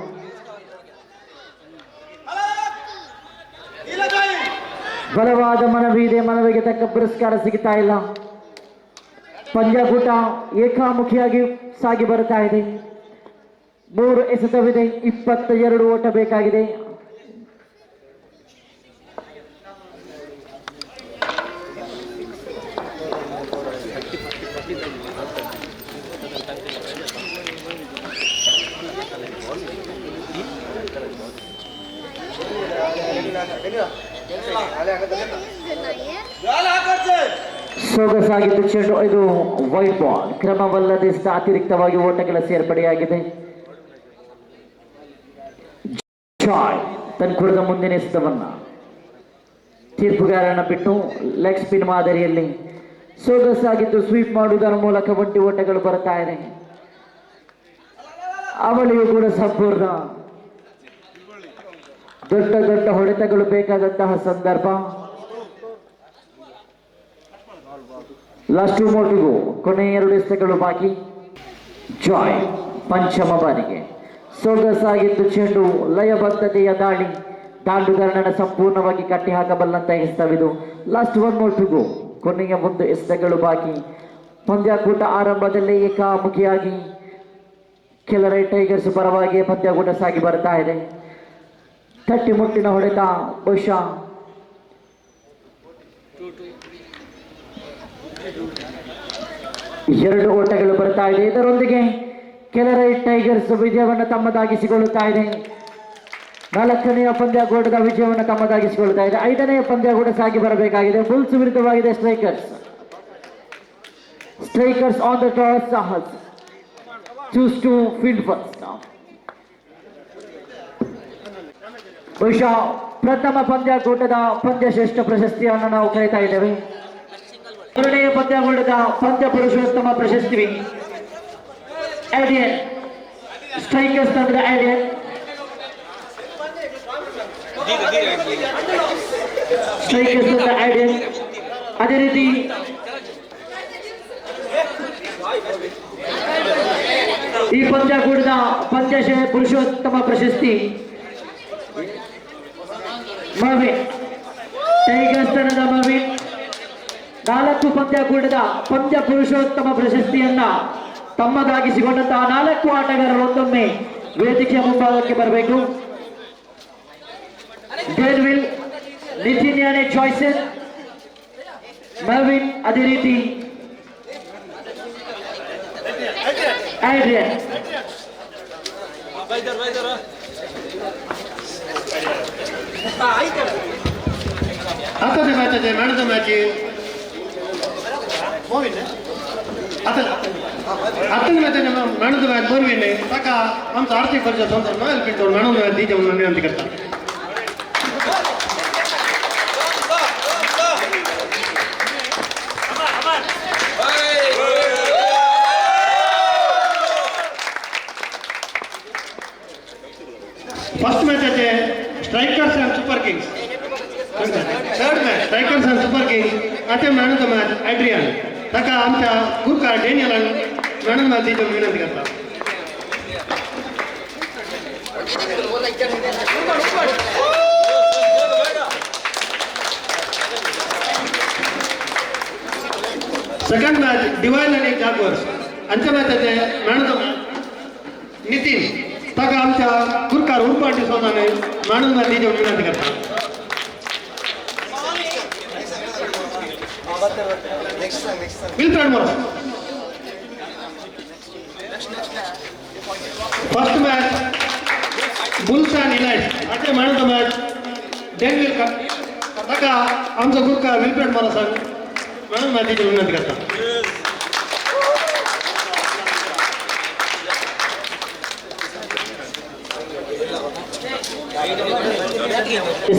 ಬಲವಾದ ಮನವಿ ಇದೆ, ಮನವಿಗೆ ತಕ್ಕ ಪುರಸ್ಕಾರ ಸಿಗುತ್ತಾ ಇಲ್ಲ. ಪಂದ್ಯಾಕೂಟ ಏಕಾಮುಖಿಯಾಗಿ ಸಾಗಿ ಬರುತ್ತಾ ಇದೆ. 3 ಎಸೆತವಿದೆ, 22 ಓಟ ಬೇಕಾಗಿದೆ. ಸೊಗಸಾಗಿದ್ದು ಚೆಂಡು. ಇದು ವೈಟ್ ಬಾಲ್. ಕ್ರಮವಲ್ಲದೆ ಅತಿರಿಕ್ತವಾಗಿ ಓಟಗಳ ಸೇರ್ಪಡೆಯಾಗಿದೆ. ಜಾಯ್ ತನ್ನ ಮುಂದಿನ ಎಸೆತವನ್ನ ತೀರ್ಪುಗಾರನ ಬಿಟ್ಟು ಲೆಗ್ ಸ್ಪಿನ್ ಮಾದರಿಯಲ್ಲಿ ಸೊಗಸಾಗಿದ್ದು ಸ್ವೀಪ್ ಮಾಡುವುದರ ಮೂಲಕ ಒಂಟಿ ಓಟಗಳು ಬರ್ತಾ ಇದೆ. ಅವಳಿಗೂ ಕೂಡ ಸಂಪೂರ್ಣ. ದೊಡ್ಡ ದೊಡ್ಡ ಹೊಡೆತಗಳು ಬೇಕಾದಂತಹ ಸಂದರ್ಭ. Last 2 more to go. ಕೊನೆಯ 2 ಎಸೆತಗಳು ಬಾಕಿ. ಜಾಯ್ ಪಂಚಮ ಬಾರಿಗೆ. ಸೊಗಸಾಗಿದ್ದು ಚೆಂಡು. ಲಯಬದ್ಧತೆಯ ದಾಳಿ. ದಾಂಡುಗಾರನ ಸಂಪೂರ್ಣವಾಗಿ ಕಟ್ಟಿ ಹಾಕಬಲ್ಲಂತ ಎಸೆತವಿದು. Last 1 more to go. ಕೊನೆಯ 1 ಎಸೆತಗಳು ಬಾಕಿ. ಪಂದ್ಯಾಕೂಟ ಆರಂಭದಲ್ಲೇ ಏಕಾಮುಖಿಯಾಗಿ ಕೆಳರೈ ಟೈಗರ್ಸ್ ಪರವಾಗಿ ಪಂದ್ಯಾಕೂಟ ಸಾಗಿ ಬರ್ತಾ ಇದೆ. ತಟ್ಟಿ ಮುಟ್ಟಿನ ಹೊಡೆತ ಬಹುಶಃ 2 ಓಟಗಳು ಬರ್ತಾ ಇದೆ. ಇದರೊಂದಿಗೆ ಕೆಳರೈ ಟೈಗರ್ಸ್ ವಿಜಯವನ್ನು ತಮ್ಮದಾಗಿಸಿಕೊಳ್ಳುತ್ತಾ ಇದೆ. 4ನೆಯ ಪಂದ್ಯಾಕೂಟದ ವಿಜಯವನ್ನು ತಮ್ಮದಾಗಿಸಿಕೊಳ್ಳುತ್ತಾ ಇದೆ. 5ನೆಯ ಪಂದ್ಯಾಕೂಟ ಸಾಗಿ ಬರಬೇಕಾಗಿದೆ. ಬುಲ್ಸ್ ವಿರುದ್ಧವಾಗಿದೆ Strikers. Strikers on the toss choose to field first. ಬಹುಶಃ ಪ್ರಥಮ ಪಂದ್ಯಾಕೂಟದ ಪಂದ್ಯಶ್ರೇಷ್ಠ ಪ್ರಶಸ್ತಿಯನ್ನು ನಾವು ಕರೀತಾ ಇದ್ದೇವೆ. 2ನೇ ಪಂದ್ಯಾಕೂಟದ ಪಂದ್ಯ ಪುರುಷೋತ್ತಮ ಪ್ರಶಸ್ತಿ ಐಡಿಯನ್ ಸ್ಟ್ರೈಕರ್ಸ್ ತಂಡದ ಐಡಿಯನ್ ಐಡಿಯನ್. ಅದೇ ರೀತಿ ಈ ಪಂದ್ಯಾಕೂಟದ ಪಂದ್ಯ ಪುರುಷೋತ್ತಮ ಪ್ರಶಸ್ತಿ ಮವಿನ್ ಟೈಗರ್ಸ್ ತಂಡದ ಮವಿನ್. 4 ಪಂದ್ಯಾಕೂಟದ ಪಂದ್ಯ ಪುರುಷೋತ್ತಮ ಪ್ರಶಸ್ತಿಯನ್ನ ತಮ್ಮದಾಗಿಸಿಕೊಂಡಂತಹ 4 ಆಟಗಾರರು ಒಂದೊಮ್ಮೆ ವೇದಿಕೆಯ ಮುಂಭಾಗಕ್ಕೆ ಬರಬೇಕು. ಡೇರ್ವಿಲ್, ನಿತಿನ್ಯಾನೆ ಚಾಯ್ಸನ್, ಮವಿನ್, ಅದೇ ರೀತಿ ಐಡ್ರಿಯನ್. आताचे मॅच आहे मॅनचं मॅच आताच मॅच आहे मॅनचं मॅच बोरविले टाका आमचा आर्थिक खर्च संदर्भ नाही पितो मॅनचं मॅच दीच्या म्हणून विनंती करता. फर्स्ट मॅच आहे strikers and super kings. Third match strikers आणि सुपर किंग आता man of the match Adrian ताका आमच्या गुरकार डेनियलान मॅन ऑफ द मॅच दिवची विनंती करता. सेकंड मॅच डिवाइन आणि जागवर्स आमच्या मॅचाचे man of the match Nitin ताका आमच्या गुरकार उरपाटी सोनाने मॅन ऑफ द मॅच दिवची विनंती करता. Wilfred Moras first match bulls and elites आता मॅन ऑफ द मॅच डेनविल ताका आमचा गुरकार विल्फ्रेड मोरसान मॅन ऑफ द मॅच दिवची विनंती करता.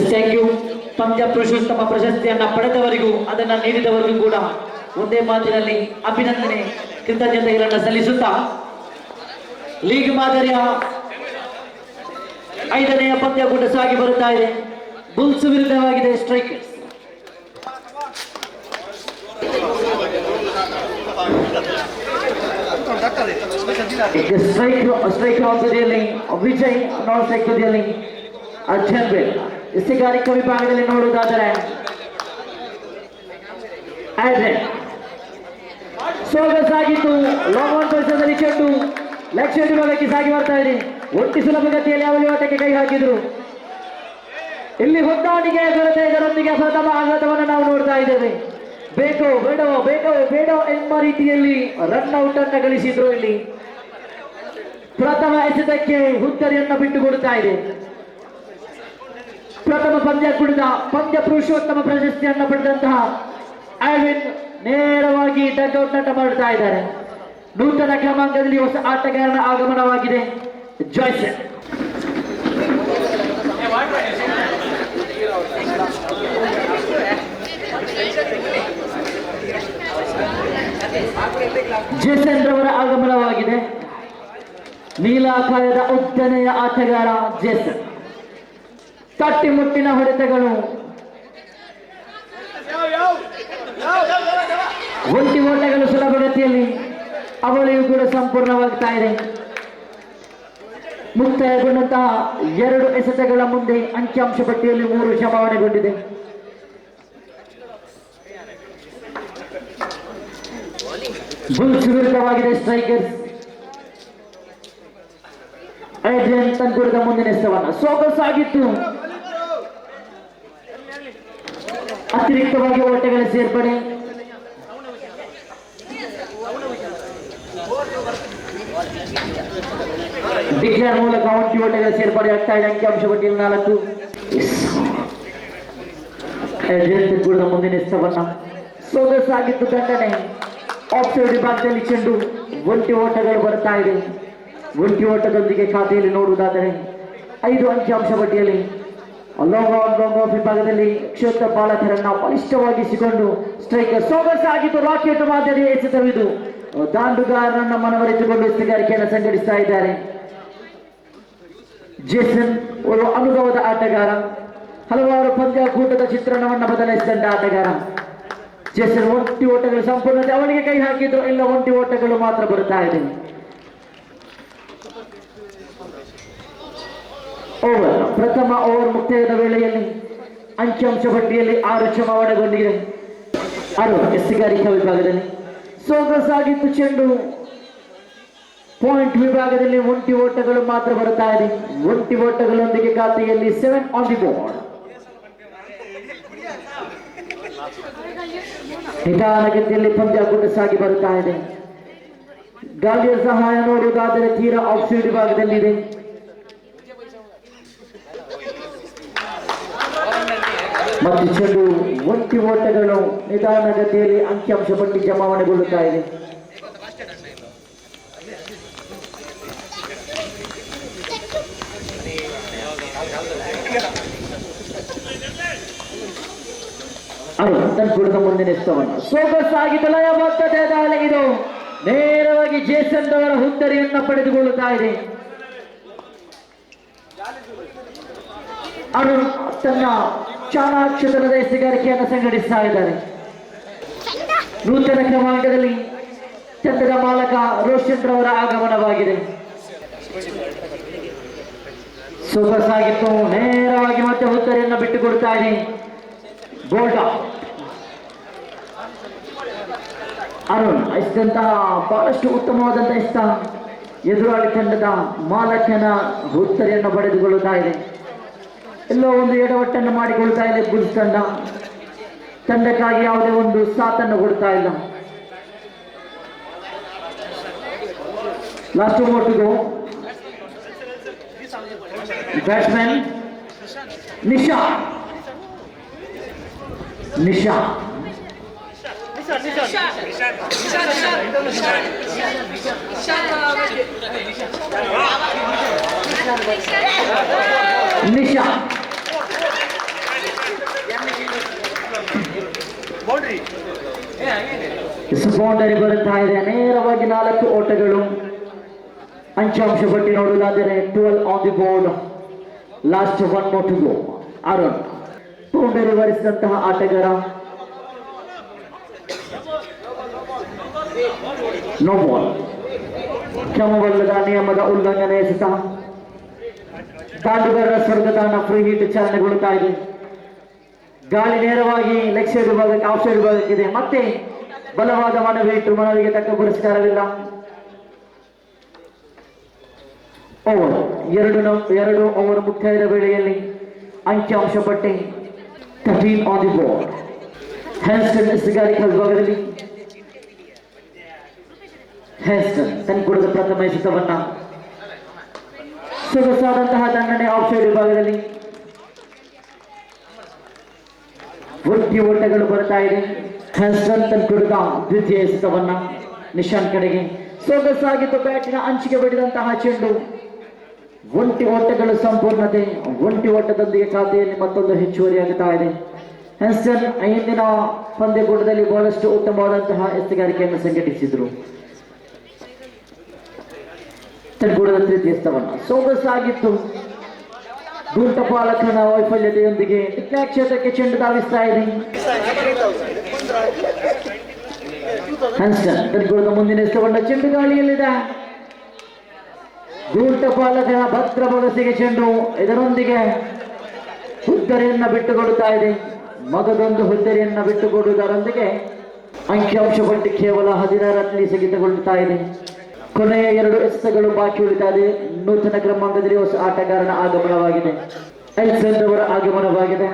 Thank you. ಪಂದ್ಯ ಪುರುಷೋತ್ತಮ ಪ್ರಶಸ್ತಿಯನ್ನ ಪಡೆದವರಿಗೂ ಅದನ್ನ ನೀಡಿದವರಿಗೂ ಕೂಡ ಒಂದೇ ಮಾತಿನಲ್ಲಿ ಅಭಿನಂದನೆ ಕೃತಜ್ಞತೆಗಳನ್ನು ಸಲ್ಲಿಸುತ್ತಾ ಲೀಗ್ ಮಾದರಿಯ 5ನೆಯ ಪಂದ್ಯಕೂಟ ಸಾಗಿ ಬರುತ್ತಾ ಇದೆ. ಬುಲ್ಸ್ ವಿರುದ್ಧವಾಗಿದೆ ಸ್ಟ್ರೈಕರ್ಸ್. ಸ್ಟ್ರೈಕರ್ ತುದಿಯಲ್ಲಿ ವಿಜಯ್, ನಾನ್ ಸ್ಟ್ರೈಕ್ ತುದಿಯಲ್ಲಿ ಅರ್ಜುನ್ ಬೇಲ್. ಇಸ್ತಿಗಾರಿಕಾ ವಿಭಾಗದಲ್ಲಿ ನೋಡುವುದಾದರೆ ಸೋಗಸಾಗಿತ್ತು. ಲಾಂಗ್ ಆನ್ ಪರಿಸರದಲ್ಲಿ ಚೆಂಡು ಲೆಗ್ ಸೈಡ್ ವಿಭಾಗಕ್ಕೆ ಸಾಗಿ ಬರ್ತಾ ಇದೆ. ಒಟ್ಟಿ ಸುಲಭಗತಿಯಲ್ಲಿ ಅವಳಿ ಓಟಕ್ಕೆ ಕೈ ಹಾಕಿದ್ರು. ಇಲ್ಲಿ ಹೊಂದಾಣಿಕೆ ಕೊರತೆ, ಇದರೊಂದಿಗೆ ಪ್ರಥಮ ಆಘಾತವನ್ನು ನಾವು ನೋಡ್ತಾ ಇದ್ದೇವೆ. ಬೇಕೋ ಬೇಡವೋ ಬೇಕೋ ಬೇಡೋ ಎಂಬ ರೀತಿಯಲ್ಲಿ ರನ್ ಔಟ್ ಅನ್ನು ಗಳಿಸಿದ್ರು. ಇಲ್ಲಿ ಪ್ರಥಮ ಎಸೆತಕ್ಕೆ ಹುತ್ತರಿಯನ್ನು ಬಿಟ್ಟುಕೊಡುತ್ತಾ ಇದೆ. ಪ್ರಥಮ ಪಂದ್ಯ ಕುಡಿದ ಪಂದ್ಯ ಪುರುಷೋತ್ತಮ ಪ್ರಶಸ್ತಿಯನ್ನು ಪಡೆದಂತಹ ಆಲ್ವಿನ್ ನೇರವಾಗಿ ಡಗ್ಔಟ್ ನಟ ಮಾಡ್ತಾ ಇದ್ದಾರೆ. ನೂತನ ಕ್ರಮಾಂಕದಲ್ಲಿ ಹೊಸ ಆಟಗಾರನ ಆಗಮನವಾಗಿದೆ ಜಾಯ್ಸನ್. ಜೇಸನ್ ರವರ ಆಗಮನವಾಗಿದೆ. ನೀಲಾಕಾಯದ ಉದ್ದನೆಯ ಆಟಗಾರ ಜೇಸನ್. ತಟ್ಟಿ ಮುಟ್ಟಿನ ಹೊಡೆತಗಳು, ಒಂಟಿ ಓಟಗಳು ಸುಲಭಗತಿಯಲ್ಲಿ ಅವಳಿಯೂ ಕೂಡ ಸಂಪೂರ್ಣವಾಗ್ತಾ ಇದೆ. ಮುಕ್ತಾಯಗೊಂಡಂತಹ 2 ಎಸೆತಗಳ ಮುಂದೆ ಅಂಕಿಅಂಶ ಪಟ್ಟಿಯಲ್ಲಿ 3 ಜಮಾವಣೆಗೊಂಡಿದೆ. ಬುಲ್ಸ್ ವಿರುದ್ಧವಾಗಿದೆ ಸ್ಟ್ರೈಕರ್ಸ್. ಏಡ್ರಿಯನ್ ತನ್ಕೂಡದ ಮುಂದಿನ ಎಸೆತವನ್ನ ಸೊಗಸಾಗಿತ್ತು. ಅತಿರಿಕ್ತವಾಗಿ ಓಟಗಳ ಸೇರ್ಪಡೆ. ಡಿಕ್ಲೇರ್ ಮೂಲಕ ಒಂಟಿ ಓಟಗಳ ಸೇರ್ಪಡೆ ಆಗ್ತಾ ಇದೆ. ಅಂಕಿಅಂಶ ಪಟ್ಟಿಯಲ್ಲಿ 4. ಕೂಡ ಮುಂದಿನ ಎಸೆತವನ್ನ ಸೊಗಸಾಗಿತ್ತು ದಂಡನೆ. ಆಫ್ ಸೈಡ್ ವಿಭಾಗದಲ್ಲಿ ಚೆಂಡು ಒಂಟಿ ಓಟಗಳು ಬರ್ತಾ ಇದೆ. ಒಂಟಿ ಓಟದೊಂದಿಗೆ ಖಾತೆಯಲ್ಲಿ ನೋಡುವುದಾದರೆ 5 ಅಂಕಿಅಂಶ ಪಟ್ಟಿಯಲ್ಲಿ ಲಾಂಗ್ ಆಫ್ ವಿಭಾಗದಲ್ಲಿ ಕ್ಷೇತ್ರ ಬಾಲಕರನ್ನ ಬಲಿಷ್ಠವಾಗಿಸಿಕೊಂಡು ಸ್ಟ್ರೈಕರ್ ಸೊಗಸಾಗಿದ್ದು. ರಾಕೆಟ್ ಮಾದರಿಯ ಎಸೆತವಿದು. ದಾಂಡುಗಾರರನ್ನ ಮನವರಿಸಿಕೊಂಡು ಎಸೆಗಾರಿಕೆಯನ್ನು ಸಂಘಟಿಸ್ತಾ ಇದ್ದಾರೆ. ಜೇಸನ್ ಒಂದು ಅನುಭವದ ಆಟಗಾರ, ಹಲವಾರು ಪಂದ್ಯಕೂಟದ ಚಿತ್ರಣವನ್ನು ಬದಲಾಯಿಸಿದಂತ ಆಟಗಾರ ಜೇಸನ್. ಒಂಟಿ ಓಟಗಳು ಸಂಪೂರ್ಣತೆ ಅವನಿಗೆ ಕೈ ಹಾಕಿದ್ರು, ಇಲ್ಲ ಒಂಟಿ ಓಟಗಳು ಮಾತ್ರ ಬರುತ್ತಾ ಇದೆ. ಓವರ್ ಪ್ರಥಮ ಓವರ್ ಮುಕ್ತಾಯದ ವೇಳೆಯಲ್ಲಿ ಅಂಕಿಅಂಶ ಪಟ್ಟಿಯಲ್ಲಿ 6 ಜಮಾವಣೆಗೊಂಡಿದೆ. 6 ಎಸೆಗಾರಿಕಾ ವಿಭಾಗದಲ್ಲಿ ಸೊಗಸಾಗಿತ್ತು ಚೆಂಡು. ಪಾಯಿಂಟ್ ವಿಭಾಗದಲ್ಲಿ ಒಂಟಿ ಓಟಗಳು ಮಾತ್ರ ಬರುತ್ತಾ ಇದೆ. ಒಂಟಿ ಓಟಗಳೊಂದಿಗೆ ಖಾತೆಯಲ್ಲಿ 7 ಆನ್ ದಿ ಬೋರ್ಡ್. ನಿಧಾನಗತಿಯಲ್ಲಿ ಪಂದ್ಯಕೂಟ ಸಾಗಿ ಬರುತ್ತಾ ಇದೆ. ಗಾಳಿಯ ಸಹಾಯ ನೋಡುವುದಾದರೆ ತೀರಾ ಆಫ್ ಸೈಡ್ ವಿಭಾಗದಲ್ಲಿದೆ. ಮತ್ತು ಚೆಂಡು ಒಂಟಿ ಓಟಗಳು ನಿಧಾನಗತಿಯಲ್ಲಿ ಅಂಕಿಅಂಶ ಪಟ್ಟಿ ಜಮಾವಣೆಗೊಳ್ಳುತ್ತಾ ಇದೆ. ತನ್ಕೂಡದ ಮುಂದಿನ ಎಸೆತವನ್ನು ಸೊಗಸಾಗಿದ್ದು ಲಯಬದ್ಧತೆ ದಾಳಿ. ಇದು ನೇರವಾಗಿ ಜೇಸನ್ ಅವರ ಹುತ್ತರಿಯನ್ನು ಪಡೆದುಕೊಳ್ಳುತ್ತಾ ಇದೆ. ಅರುಣ್ ತನ್ನ ಚಾಣಾಕ್ಷತನದ ಎಸೆಗಾರಿಕೆಯನ್ನು ಸಂಘಟಿಸ್ತಾ ಇದ್ದಾರೆ. ನೂತನ ಕ್ರಮಾಂಕದಲ್ಲಿ ತಂಡದ ಮಾಲಕ ರೋಷನ್ ರವರ ಆಗಮನವಾಗಿದೆ. ಸೊಗಸಾಗಿತ್ತು, ನೇರವಾಗಿ ಮತ್ತೆ ಉತ್ತರೆಯನ್ನು ಬಿಟ್ಟುಕೊಡ್ತಾ ಇದೆ. ಬೋಲ್ಡ ಅರುಣ್ ಇಷ್ಟಂತಹ ಬಹಳಷ್ಟು ಉತ್ತಮವಾದಂತಹ ಇಷ್ಟ ಎದುರಾಳಿ ತಂಡದ ಮಾಲಕನ ಉತ್ತರೆಯನ್ನು ಪಡೆದುಕೊಳ್ಳುತ್ತಾ ಇದೆ. ಎಲ್ಲೋ ಒಂದು ಎಡವಟ್ಟನ್ನು ಮಾಡಿಕೊಳ್ತಾ ಇದೆ ಬುಲ್ಸ್ ತಂಡ. ತಂಡಕ್ಕಾಗಿ ಯಾವುದೇ ಒಂದು ಸಾಥನ್ನು ಕೊಡ್ತಾ ಇಲ್ಲ. Last over to go. Batsman Nisha boundary ಬರುತ್ತಾ ಇದೆ. ನೇರವಾಗಿ 4 ಓಟಗಳು. ಅಂಚಾಂಶ ಪಟ್ಟಿ ನೋಡುವುದಾದರೆ 12 on the board. Last 1 more to go. Arun boundary ಬರೆಸಿದಂತಹ ಆಟಗಾರ. No ball. ಕ್ರಮವಲ್ಲದ ನಿಯಮದ ಉಲ್ಲಂಘನೆ ಎಸೆತ. ದಾಂಡುಗಾರರ ಸ್ವರ್ಗದಾನ ಫ್ರೀ ಹಿಟ್ ಚಾಲನೆಗೊಳ್ಳುತ್ತಾ ಇದೆ. ಗಾಳಿ ನೇರವಾಗಿ ಲೆಗ್ ಸೈಡ್ ವಿಭಾಗಕ್ಕೆ ಆಫ್ ಸೈಡ್ ವಿಭಾಗಕ್ಕಿದೆ. ಮತ್ತೆ ಬಲವಾದ ಮನವಿ ಇಟ್ಟು ಮನವಿಗೆ ತಕ್ಕ ಪುರಸ್ಕಾರವಿಲ್ಲ. ಓವರ್ 2 ಓವರ್ ಮುಕ್ತಾಯದ ವೇಳೆಯಲ್ಲಿ ಅಂಕಿಅಂಶ ಪಟ್ಟಿ 13 ಆನ್ ದಿ ಬೋರ್ಡ್. ಹ್ಯಾನ್ಸ್ಟನ್ ಎಸೆಗಾರಿಕಾ ವಿಭಾಗದಲ್ಲಿ ಹ್ಯಾನ್ಸ್ಟನ್ ತಂದುಕೊಡದ ಪ್ರಥಮ ಎಸೆತವನ್ನ ಸೊಗಸಾದಂತಹ ದಂಡನೆ ಆಫ್ ಸೈಡ್ ವಿಭಾಗದಲ್ಲಿ ಒಟ್ಟಿ ಓಟಗಳು ಬರ್ತಾ ಇದೆ. ಹ್ಯಾನ್ಸ್ಟನ್ ತಂದುಕೊಡದ ದ್ವಿತೀಯ ಎಸೆತವನ್ನ ನಿಶಾಂತ್ ಕಡೆಗೆ. ಸೊಗಸಾಗಿದ್ದು ಬ್ಯಾಟಿನ ಅಂಚಿಗೆ ಬಡಿದಂತಹ ಚೆಂಡು. ಒಂಟಿ ಓಟಗಳು ಸಂಪೂರ್ಣತೆ. ಒಂಟಿ ಓಟದೊಂದಿಗೆ ಖಾತೆಯಲ್ಲಿ ಮತ್ತೊಂದು ಹೆಚ್ಚುವರಿಯಾಗುತ್ತಾ ಇದೆ. ಹ್ಯಾನ್ಸ್ಟನ್ ಹಿಂದಿನ ಪಂದ್ಯಕೂಟದಲ್ಲಿ ಬಹಳಷ್ಟು ಉತ್ತಮವಾದಂತಹ ಎಸೆಗಾರಿಕೆಯನ್ನು ಸಂಘಟಿಸಿದರು. ತಂದುಕೊಡದ ತೃತೀಯ ಎಸೆತವನ್ನ ಸೊಗಸಾಗಿತ್ತು. ದುಂಟಪಾಲಕನ ವೈಫಲ್ಯತೆಯೊಂದಿಗೆ ಟಿಕ್ಲಾಕ್ ಕ್ಷೇತ್ರಕ್ಕೆ ಚೆಂಡು ಧಾವಿಸ್ತಾ ಇದೆ. ಹ್ಯಾನ್ಸ್ಟನ್ ತಂದುಕೊಡದ ಮುಂದಿನ ಎಸೆತವನ್ನ ಚೆಂಡು ಗಾಳಿಯಲ್ಲಿದೆ. ದುಂಟಪಾಲಕನ ಭದ್ರ ಬೊಗಸೆಗೆ ಚೆಂಡು. ಇದರೊಂದಿಗೆ ಹುದ್ದರಿಯನ್ನ ಬಿಟ್ಟುಕೊಡುತ್ತಾ ಇದೆ. ಮಗದೊಂದು ಹುದ್ದರಿಯನ್ನ ಬಿಟ್ಟುಕೊಡುವುದರೊಂದಿಗೆ ಅಂಕಿಅಂಶ ಪಟ್ಟಿ ಕೇವಲ 16ರಲ್ಲಿ ಸ್ಥಗಿತಗೊಳ್ಳುತ್ತಾ ಇದೆ. ಕೊನೆಯ 2 ಎಸೆತಗಳು ಬಾಕಿ ಉಳಿತಾ ಇದೆ. ನೂತನ ಕ್ರಮಾಂಕದಲ್ಲಿ ಹೊಸ ಆಟಗಾರನ ಆಗಮನವಾಗಿದೆ. ಎಲ್ಸನ್ ಅವರ ಆಗಮನವಾಗಿದೆ.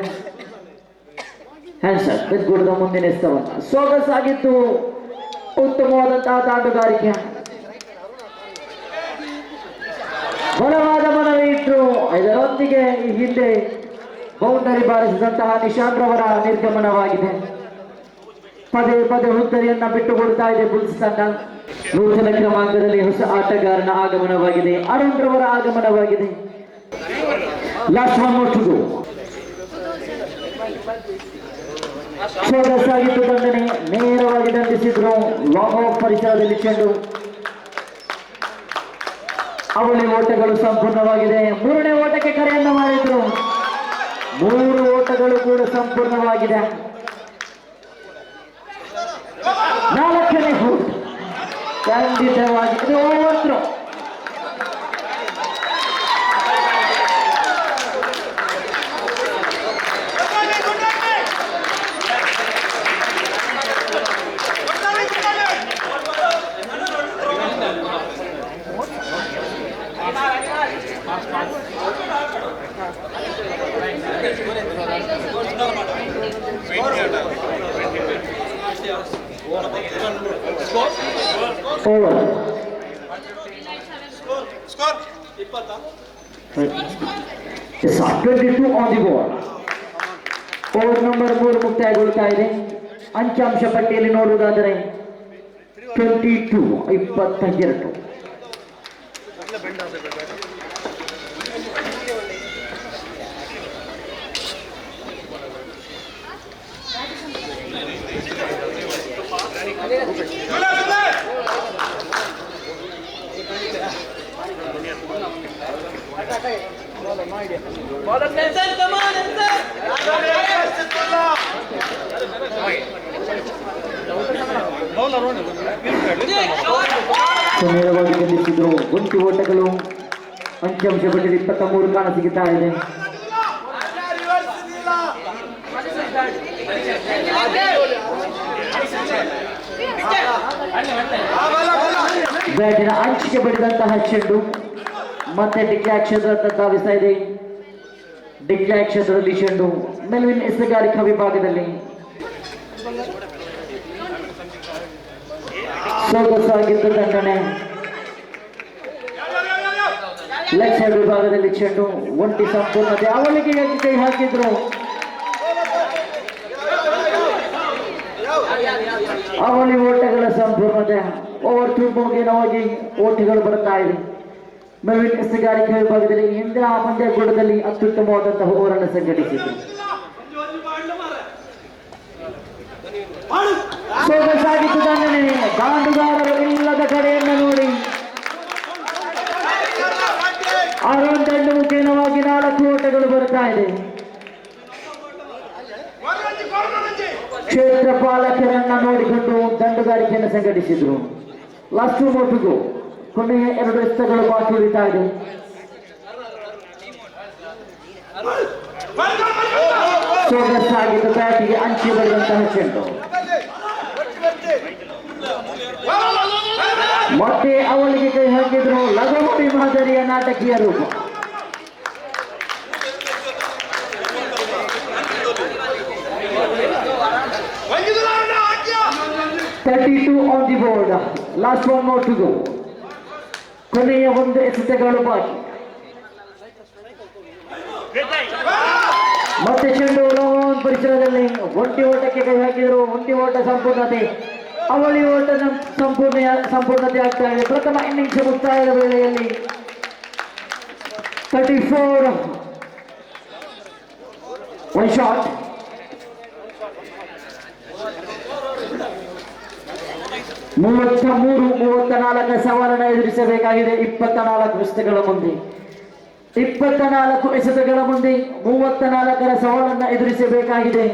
ಹ್ಯಾನ್ಸನ್ ತಂದುಕೊಡದ ಮುಂದಿನ ಎಸೆತವನ್ನ ಸೊಗಸಾಗಿತ್ತು. ಉತ್ತಮವಾದಂತಹ ದಾಂಡುಗಾರಿಕೆ. ಬಲವಾದ ಮನವಿ ಇಟ್ಟರು. ಇದರೊಂದಿಗೆ ಈ ಹಿಂದೆ ಬೌಂಡರಿ ಬಾರಿಸಿದಂತಹ ನಿಶಾಂತ್ ರವರ ನಿರ್ಗಮನವಾಗಿದೆ. ಪದೇ ಪದೇ ಹುದ್ದರಿಯನ್ನ ಬಿಟ್ಟುಕೊಡ್ತಾ ಇದೆ ಬುಲ್ಸ್ ತಂಡ. ನೂತನ ಕ್ರಮಾಂಕದಲ್ಲಿ ಹೊಸ ಆಟಗಾರನ ಆಗಮನವಾಗಿದೆ. ಅರುಣ್ ರವರ ಆಗಮನವಾಗಿದೆ. Last 1 more to go. ಸೊಗಸಾಗಿತ್ತು ದಂಡನೆ. ನೇರವಾಗಿ ದಂಡಿಸಿದ್ರು. ಲಾಂಗ್ ಆಫ್ ಪರಿಸರದಲ್ಲಿ ಚೆಂಡು. ಅವಳಿ ಓಟಗಳು ಸಂಪೂರ್ಣವಾಗಿದೆ. 3ನೇ ಓಟಕ್ಕೆ ಕರೆಯನ್ನು ಮಾಡಿದ್ರು. 3 ಓಟಗಳು ಕೂಡ ಸಂಪೂರ್ಣವಾಗಿದೆ. 4ನೇ ಔಟ್. ಖಂಡಿತವಾಗಿ ಇದು over throw. Over. Score 20. Yes, 22 on the board. Over number 3 ಮುಕ್ತಾಯಗೊಳ್ಳುತ್ತಾ ಇದೆ. ಅಂಕಿಅಂಶ ಪಟ್ಟಿಯಲ್ಲಿ ನೋಡುವುದಾದರೆ 22. ನೇರವಾಗಿ ಗೆಲ್ಲಿಸಿದ್ರು. ಒಂಟಿ ಓಟಗಳು ಅಂಕಿಅಂಶ ಪಟ್ಟಿಯಲ್ಲಿ 23 ಕಾಣ ಸಿಗುತ್ತಾ ಇದೆ. ಬ್ಯಾಟಿನ ಅಂಚಿಗೆ ಬಡಿದಂತಹ ಚೆಂಡು ಮತ್ತೆ ಡಿಕ್ಲಾಕ್ ಕ್ಷೇತ್ರ ಧಾವಿಸ್ತಾ ಇದೆ. ಡಿಕ್ಲಾಕ್ ಕ್ಷೇತ್ರದಲ್ಲಿ ಚೆಂಡು ಮೆಲ್ವಿನ್ ಎಸೆಗಾರಿಕಾ ವಿಭಾಗದಲ್ಲಿ ಸೊಗಸಾಗಿದ್ದ ದಂಡನೆ. ಲೆಗ್ ಸೈಡ್ ವಿಭಾಗದಲ್ಲಿ ಚೆಂಡು ಒಂಟಿ ಸಂಪೂರ್ಣತೆ ಅವಳಿಗೆ ಕೈ ಹಾಕಿದ್ರು. ಅವಳಿ ಓಟಗಳ ಸಂಪೂರ್ಣತೆ ಓವರ್ ತುಂಬುಗಿನವಾಗಿ ಓಟಗಳು ಬರ್ತಾ ಇದೆ. ಮೆಲ್ವಿನ್ ಎಸೆಗಾರಿಕಾ ವಿಭಾಗದಲ್ಲಿ ಹಿಂದಿನ ಪಂದ್ಯಕೂಟದಲ್ಲಿ ಅತ್ಯುತ್ತಮವಾದಂತಹ ಓವರನ್ನು ಸಂಘಟಿಸಿತು. ಸೊಗಸಾಗಿತ್ತು ದಂಡನೆ. ದಾಂಡುಗಾರರು ಇಲ್ಲದ ಕಡೆಯನ್ನು ನೋಡಿ ಅರುಣ್ ದಂಡು ಮುಖೇನವಾಗಿ 4 ಓಟಗಳು ಬರ್ತಾ ಇದೆ. ಕ್ಷೇತ್ರ ಪಾಲಕರನ್ನ ನೋಡಿಕೊಂಡು ದಂಡುಗಾರಿಕೆಯನ್ನು ಸಂಘಟಿಸಿದ್ರು. ಲಾಸ್ಟ್ ಮೊಟ್ಟುಗೂ ಕೊನೆಯ 2 ಎಸೆತಗಳು ಬಾಕಿ ಉಳಿತಾ ಇದೆ. ಸೊಗಸಾಗಿದ್ದ ಬ್ಯಾಟಿಗೆ ಅಂಚಿ ಬಡಿದಂತಹ ಚೆಂಡು ಮತ್ತೆ ಅವಳಿಗೆ ಕೈ ಹಾಕಿದ್ರು. ಲಗೋರಿ ಮಾದರಿಯ ನಾಟಕೀಯ ರೂಪ. 32 on the board. Last one more to go. ಕೊನೆಯ 1 ಎಸೆತಗಳು ಬಾಕಿ. ಮತ್ತೆ ಚೆಂಡು ಲಾಂಗ್ ಪರಿಸರದಲ್ಲಿ ಒಂಟಿ ಓಟಕ್ಕೆ ಕೈ ಹಾಕಿದರು. ಒಂಟಿ ಓಟ ಸಂಪೂರ್ಣತೆ ಅವಳಿ ಓಟ ಸಂಪೂರ್ಣತೆ ಆಗ್ತಾ ಇದೆ. ಪ್ರಥಮ ಇನ್ನಿಂಗ್ಸ್ ಮುಕ್ತಾಯದ ವೇಳೆಯಲ್ಲಿ 34 1 ಶಾಟ್. 33-34 ಸವಾಲನ್ನು ಎದುರಿಸಬೇಕಾಗಿದೆ. 24 ಎಸೆತಗಳ ಮುಂದೆ 24 ಎಸೆತಗಳ ಮುಂದೆ 34ರ ಸವಾಲನ್ನು ಎದುರಿಸಬೇಕಾಗಿದೆ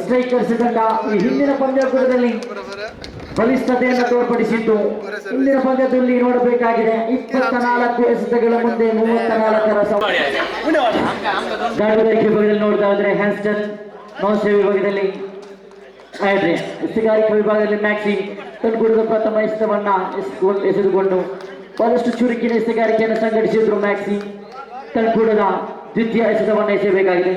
ಸ್ಟ್ರೈಕರ್ಸ್ ತಂಡ. ಈ ಹಿಂದಿನ ಪಂದ್ಯಕೂಟದಲ್ಲಿ ಬಲಿಷ್ಠತೆಯನ್ನು ತೋರ್ಪಡಿಸಿದ್ದು ಇಂದಿನ ಪಂದ್ಯದಲ್ಲಿ ನೋಡಬೇಕಾಗಿದೆ. 24 ಎಸೆತಗಳ ಮುಂದೆ 34ರ ಸವಾಲು. ದಾಂಡುಗಾರಿಕೆ ವಿಭಾಗದಲ್ಲಿ ನೋಡ್ತಾ ಇದ್ರೆ ಹ್ಯಾನ್ಸ್ಟನ್, ನೌಸೆ ವಿಭಾಗದಲ್ಲಿ ಆಡ್ರಿಯನ್, ಎಸೆಗಾರಿಕಾ ವಿಭಾಗದಲ್ಲಿ ಮ್ಯಾಕ್ಸಿ ತನ್ಕೂಡದ ಪ್ರಥಮ ಎಸೆತವನ್ನ ಎಸೆದುಕೊಂಡು ಬಹಳಷ್ಟು ಚುರುಕಿನ ಎಸೆಗಾರಿಕೆಯನ್ನು ಸಂಘಟಿಸಿದ್ರು. ಮ್ಯಾಕ್ಸಿ ತನ್ಕೂಡದ ದ್ವಿತೀಯ ಎಸೆತವನ್ನು ಎಸೆಯಬೇಕಾಗಿದೆ.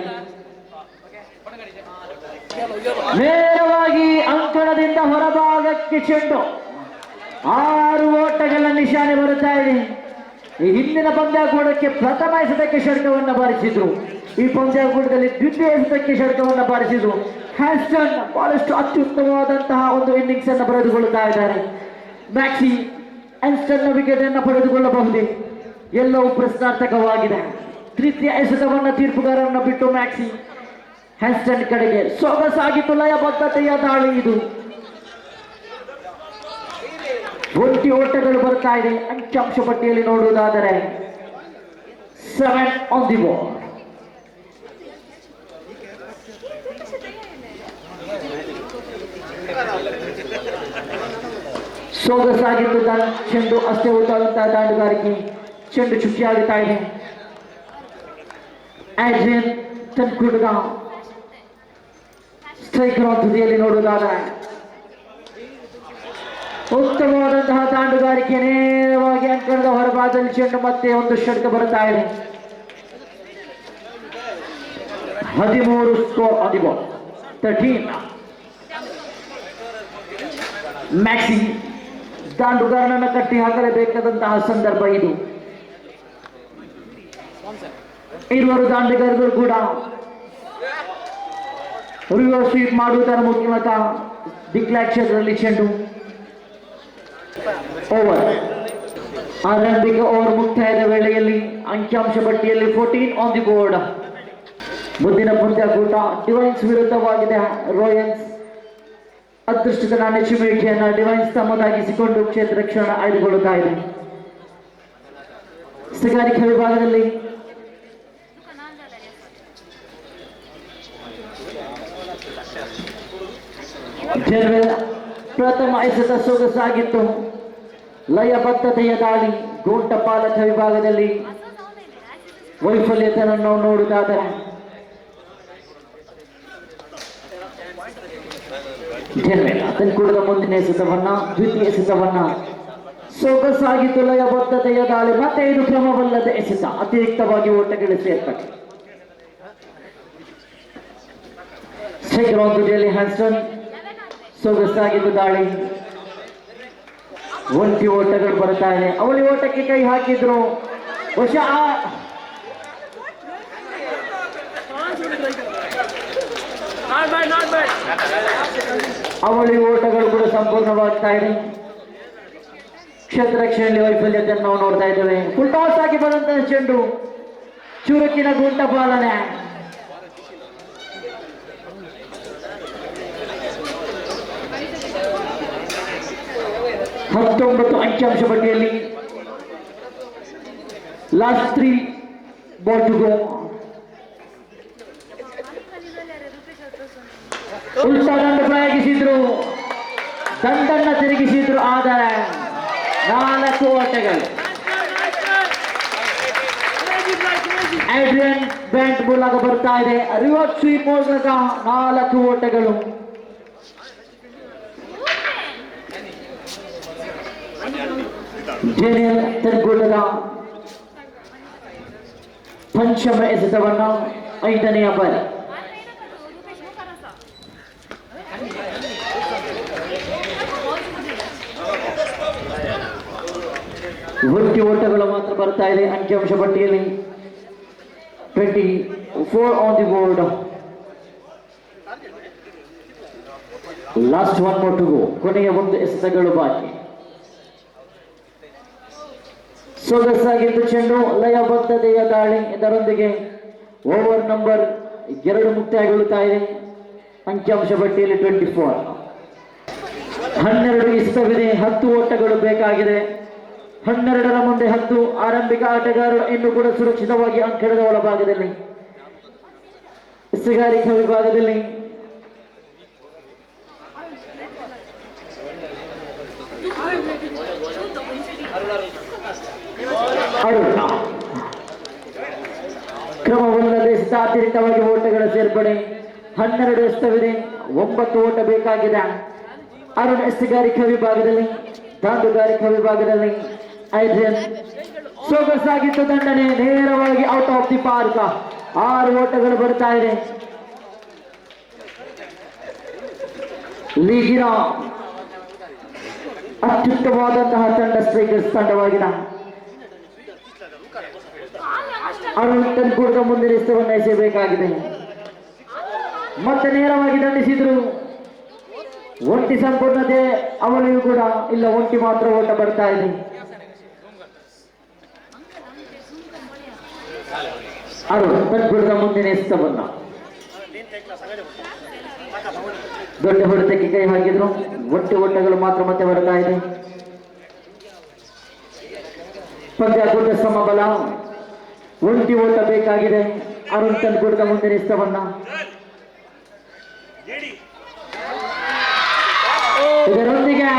ನೇರವಾಗಿ ಅಂಕಣದಿಂದ ಹೊರಭಾಗಕ್ಕೆ ಚೆಂಡು 6 ಓಟಗಳ ನಿಶಾನೆ ಬರುತ್ತಾ ಇದೆ. ಈ ಹಿಂದಿನ ಪಂದ್ಯಕೂಟಕ್ಕೆ ಪ್ರಥಮ ಎಸೆತಕ್ಕೆ ಷಡ್ಕವನ್ನು ಬಾರಿಸಿದ್ರು. ಈ ಪಂದ್ಯಕೂಟದಲ್ಲಿ ದ್ವಿತೀಯ ಎಸೆತಕ್ಕೆ ಷಡ್ಕವನ್ನು ಬಾರಿಸಿದ್ರು. ಹ್ಯಾನ್ಸ್ಟನ್ ಬಹಳಷ್ಟು ಅತ್ಯುತ್ತಮವಾದಂತಹ ಒಂದು ಇನ್ನಿಂಗ್ಸ್ ಅನ್ನು ಪಡೆದುಕೊಳ್ಳುತ್ತಾ ಇದ್ದಾರೆ. ಮ್ಯಾಕ್ಸಿ ಹ್ಯಾನ್ಸ್ಟನ್ ವಿಕೆಟ್ ಅನ್ನು ಪಡೆದುಕೊಳ್ಳಬಹುದೇ? ಎಲ್ಲವೂ ಪ್ರಶ್ನಾರ್ಥಕವಾಗಿದೆ. ತೃತೀಯ ಎಸೆತವನ್ನು ತೀರ್ಪುಗಾರರನ್ನು ಬಿಟ್ಟು ಮ್ಯಾಕ್ಸಿ ಹ್ಯಾನ್ಸ್ಟನ್ ಕಡೆಗೆ ಸೊಗಸಾಗಿತ್ತು. ಲಯಬದ್ಧತೆಯ ದಾಳಿ ಇದು. ಒಂಟಿ ಓಟಗಳು ಬರ್ತಾ ಇದೆ. ಅಂಕಿಅಂಶ ಪಟ್ಟಿಯಲ್ಲಿ ನೋಡುವುದಾದರೆ 7 on the board. ಸೊಗಸಾಗಿದ್ದು ಚೆಂಡು ಅಷ್ಟೇ ಉದ್ದಾದಂತಹ ದಾಂಡುಗಾರಿಕೆ. ಚೆಂಡು ಚುಕ್ಕಿಯಾಗುತ್ತಾ ಇದೆ. ಆಡ್ರಿಯನ್ ತನ್ಕೂಡದ ಸ್ಟ್ರೈಕರ್ ತುದಿಯಲ್ಲಿ ನೋಡುವುದಾದರೆ ಉತ್ತಮವಾದಂತಹ ದಾಂಡುಗಾರಿಕೆ. ನೇರವಾಗಿ ಅಂಕಣದ ಹೊರಭಾಗದಲ್ಲಿ ಚೆಂಡು ಮತ್ತೆ ಒಂದು ಷಡ್ಕ ಬರುತ್ತಾ ಇದೆ. 13 ಸ್ಕೋರ್ ಆನ್ ದಿ ಬಾಲ್. 13. ಮ್ಯಾಕ್ಸಿ ದಾಂಡುಗಾರನನ್ನು ಕಟ್ಟಿ ಹಾಕಲೇಬೇಕಾದಂತಹ ಸಂದರ್ಭ ಇದು. ಇರುವರು ದಾಂಡುಗಾರರು ಕೂಡ ರಿವರ್ಸ್ ಸ್ವೀಪ್ ಮಾಡುವುದರ ಮೂಲಕ ಡಿಕ್ಲಾಕ್ ಕ್ಷೇತ್ರದಲ್ಲಿ ಚೆಂಡು ಓವರ್. ಆರಂಭಿಕ ಓವರ್ ಮುಕ್ತಾಯದ ವೇಳೆಯಲ್ಲಿ ಅಂಕಿಅಂಶ ಪಟ್ಟಿಯಲ್ಲಿ 14 on the board. ಮುಂದಿನ ಪಂದ್ಯಕೂಟ ಡಿವೈನ್ಸ್ ವಿರುದ್ಧವಾಗಿದೆ. ರಾಯಲ್ಸ್ ಅದೃಷ್ಟದ ನಾಣ್ಯ ಚಿಮುಟಿಯನ್ನು ಡಿವೈನ್ಸ್ ತಮ್ಮದಾಗಿಸಿಕೊಂಡು ಕ್ಷೇತ್ರ ರಕ್ಷಣೆ ಆಯ್ದುಕೊಳ್ಳುತ್ತಾ ಇದೆ. ಎಸೆಗಾರಿಕಾ ವಿಭಾಗದಲ್ಲಿ ಜನರಲ್ ಪ್ರಥಮ ಎಸೆತ ಸೊಗಸಾಗಿತ್ತು. ಲಯಬದ್ಧತೆಯ ದಾಳಿ ಗೋಂಟಪಾಲಕ ವಿಭಾಗದಲ್ಲಿ ವೈಫಲ್ಯತೆಯನ್ನು ನಾವು ನೋಡುವುದಾದರೆ ಜನರಲ್ ತಂಕೂಡದ ಮುಂದಿನ ಎಸೆತವನ್ನ ದ್ವಿತೀಯ ಎಸೆತವನ್ನ ಸೊಗಸಾಗಿತ್ತು. ಲಯಬದ್ಧತೆಯ ದಾಳಿ ಮತ್ತೆ ಇದು ಕ್ರಮವಲ್ಲದ ಎಸೆತ, ಅತಿರಿಕ್ತವಾಗಿ ಓಟಗಳು ಸೇರ್ಪಡೆ. ತುದಿಯಲ್ಲಿ ಹ್ಯಾನ್ಸ್ಟನ್ ಸೊಗಸಾಗಿದ್ದು ದಾಳಿ, ಒಂಟಿ ಓಟಗಳು ಬರ್ತಾ ಇದೆ. ಅವಳಿ ಓಟಕ್ಕೆ ಕೈ ಹಾಕಿದ್ರು. ಬಹುಶಃ ಅವಳಿ ಓಟಗಳು ಕೂಡ ಸಂಪೂರ್ಣವಾಗ್ತಾ ಇದೆ. ಕ್ಷೇತ್ರ ರಕ್ಷಣೆಯಲ್ಲಿ ವೈಫಲ್ಯತೆಯನ್ನು ನಾವು ನೋಡ್ತಾ ಇದ್ದೇವೆ. ಫುಲ್ ಟಾಸ್ ಆಗಿ ಬಂದಂತಹ ಚೆಂಡು, ಚುರುಕಿನ ಗುಂಟ ಪಾಲನೆ. ಹತ್ತೊಂಬತ್ತು ಅಂಕಿಅಂಶ ಪಟ್ಟಿಯಲ್ಲಿ ಲಾಸ್ಟ್ 3 ಬಾಲ್ ಟು ಗೋ. ಉಲ್ಟಾ ದಂಡ ಪ್ರಯೋಗಿಸಿದ್ರು, ದಂಡನ್ನ ತಿರುಗಿಸಿದ್ರು, ಆದರೆ 4 ಓಟಗಳು. ಆಡ್ರಿಯನ್ ಬ್ಯಾಂಟ್ ಮೂಲಕ ಬರ್ತಾ ಇದೆ. ರಿವರ್ಸ್ ಸ್ವೀಪ್ ಮೂಲಕ 4 ಓಟಗಳು. ಜೇನಿಯಲ್ ತನ್ಗೂಡದ ಪಂಚಮ ಎಸೆತವನ್ನ 5ನೇ ಬಾರಿ. ಒಂಟಿ ಓಟಗಳು ಮಾತ್ರ ಬರ್ತಾ ಇದೆ ಅಂಕಿಅಂಶ ಪಟ್ಟಿಯಲ್ಲಿ. 24 on the board. Last 1 more to go. ಕೊನೆಯ 1 ಎಸೆತಗಳು ಬಾಕಿ. ಸೊಗಸಾಗಿದ್ದು ಚೆಂಡು, ಲಯಬದ್ಧತೆಯ ದಾಳಿ. ಇದರೊಂದಿಗೆ ಓವರ್ ನಂಬರ್ 2 ಮುಕ್ತಾಯಗೊಳ್ಳುತ್ತಾ ಇದೆ. ಅಂಕಿಅಂಶ ಪಟ್ಟಿಯಲ್ಲಿ 24. 12 ಇಷ್ಟವಿದೆ. 10 ಓಟಗಳು ಬೇಕಾಗಿದೆ. 12ರ ಮುಂದೆ 10. ಆರಂಭಿಕ ಆಟಗಾರರು ಇನ್ನೂ ಕೂಡ ಸುರಕ್ಷಿತವಾಗಿ ಅಂಕಣದ ಒಳಭಾಗದಲ್ಲಿ, ಎಸೆಗಾರಿಕಾ ವಿಭಾಗದಲ್ಲಿ ಅರುಣ. ಕ್ರಮವಲ್ಲದೆ ಅತಿರಿಕ್ತವಾಗಿ ಓಟಗಳ ಸೇರ್ಪಡೆ. 12 ಎಷ್ಟವಿದೆ. 9 ಓಟ ಬೇಕಾಗಿದೆ. ಅರುಣ್ ಎಸೆಗಾರಿಕಾ ವಿಭಾಗದಲ್ಲಿ, ದಾಂಡುಗಾರಿಕಾ ವಿಭಾಗದಲ್ಲಿ ಐಡ್ರಿಯನ್. ಸೊಗಸಾಗಿತ್ತು ದಂಡನೆ, ನೇರವಾಗಿ ಔಟ್ ಆಫ್ ದಿ ಪಾರ್ಕ್. 6 ಓಟಗಳು ಬರ್ತಾ ಇದೆ. ಲೀಗಿನ ಅತ್ಯುತ್ತಮವಾದಂತಹ ತಂಡ ಸ್ಟ್ರೈಕರ್ಸ್ ತಂಡವಾಗಿದೆ. ಅರುಣ್ ತನ್ಕೂಡದ ಮುಂದಿನ ಎಸೆತವನ್ನು ಎಸೆಯಬೇಕಾಗಿದೆ. ಮತ್ತೆ ನೇರವಾಗಿ ದಂಡಿಸಿದ್ರು. ಒಂಟಿ ಸಂಪೂರ್ಣತೆ ಅವಳಿಗೂ ಕೂಡ ಇಲ್ಲ, ಒಂಟಿ ಮಾತ್ರ ಓಟ ಬರ್ತಾ ಇದೆ. ಅರುಣ್ ತನ್ಕೂಡದ ಮುಂದಿನ ಎಸೆತವನ್ನ ದೊಡ್ಡ ಹೊಡೆತಕ್ಕೆ ಕೈ ಹಾಕಿದ್ರು. ಒಂಟಿ ಓಟಗಳು ಮಾತ್ರ ಮತ್ತೆ ಬರ್ತಾ ಇದೆ. ಪಂದ್ಯಾಕೂಟ ಸಮಬಲ. ಒಂಟಿ ಓಟ ಬೇಕಾಗಿದೆ. ಅರುಣ್ ತನ್ಕೂಡದ ಮುಂದಿನ ಎಸೆತವನ್ನ ಇದರೊಂದಿಗೆ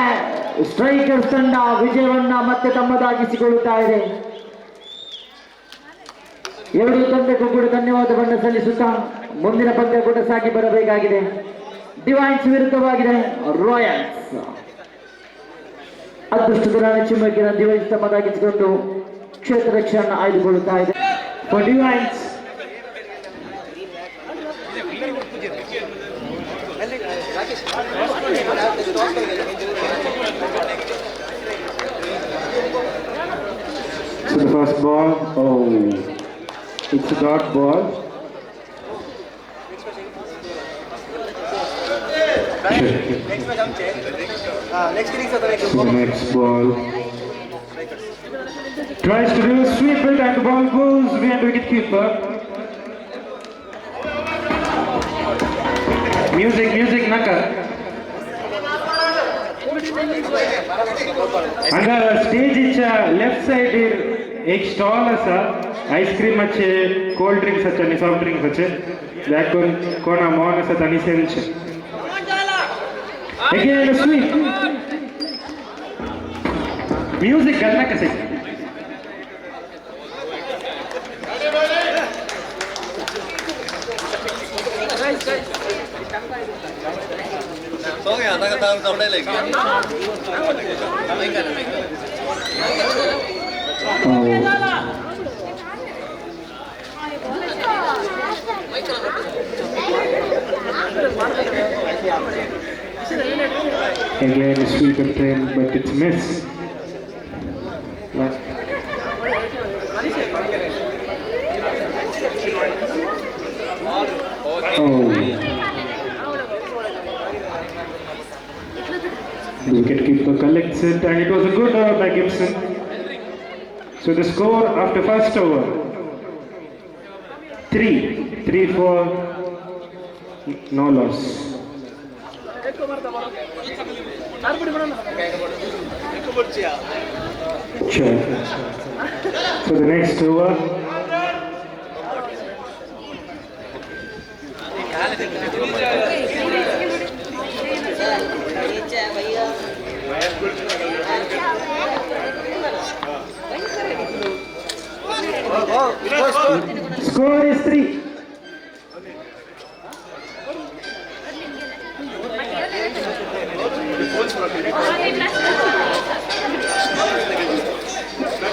ಸ್ಟ್ರೈಕರ್ಸ್ ತಂಡ ವಿಜಯವನ್ನ ಮತ್ತೆ ತಮ್ಮದಾಗಿಸಿಕೊಳ್ಳುತ್ತಾ ಇದೆ. 2 ತಂಡಕ್ಕೂ ಕೂಡ ಧನ್ಯವಾದವನ್ನು ಸಲ್ಲಿಸುತ್ತಾ ಮುಂದಿನ ಪಂದ್ಯಾಕೂಟ ಸಾಗಿ ಬರಬೇಕಾಗಿದೆ. ಡಿವೈನ್ಸ್ ವಿರುದ್ಧವಾಗಿದೆ ರಾಯಲ್ಸ್. ಅದೃಷ್ಟದ ಚಿಮ್ಮಕ್ಕಿನ ಡಿವೈನ್ಸ್ ತಮ್ಮದಾಗಿಸಿಕೊಂಡು ಕ್ಷೇತ್ರ ರಕ್ಷಣೆ ಆಯ್ದುಕೊಳ್ಳುತ್ತಾ ಇದೆ. ಡಿವೈನ್ಸ್ So the first ball, it's a dot ball. So the next ball tries to do a sweep it and the ball goes behind the wicket keeper. Music Naka. अगर स्टेज लेफ्ट साइड एक स्टॉल आसा आइसक्रीम अच्छे कोल्ड ड्रिंक्स अच्छे आणि सॉफ्ट ड्रिंक्स अच्छे बैक कोणा मॉन आसा तानी सेंच Again a sweep. Music करना कैसे? हो गया था काम कपड़े लेके Again a sweep attempt, but it's missed. Oh. The wicketkeeper collects it, and it was a good by Gibson. So the score after first over: 3 for no loss. Sure. So the next over. Score is 3.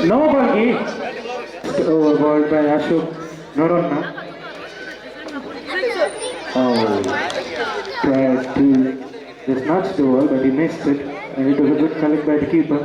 No bogey. Overballed by Ashok Noronna. Oh, tried to just nudge the ball, but he missed it, and it was a good collect by the keeper.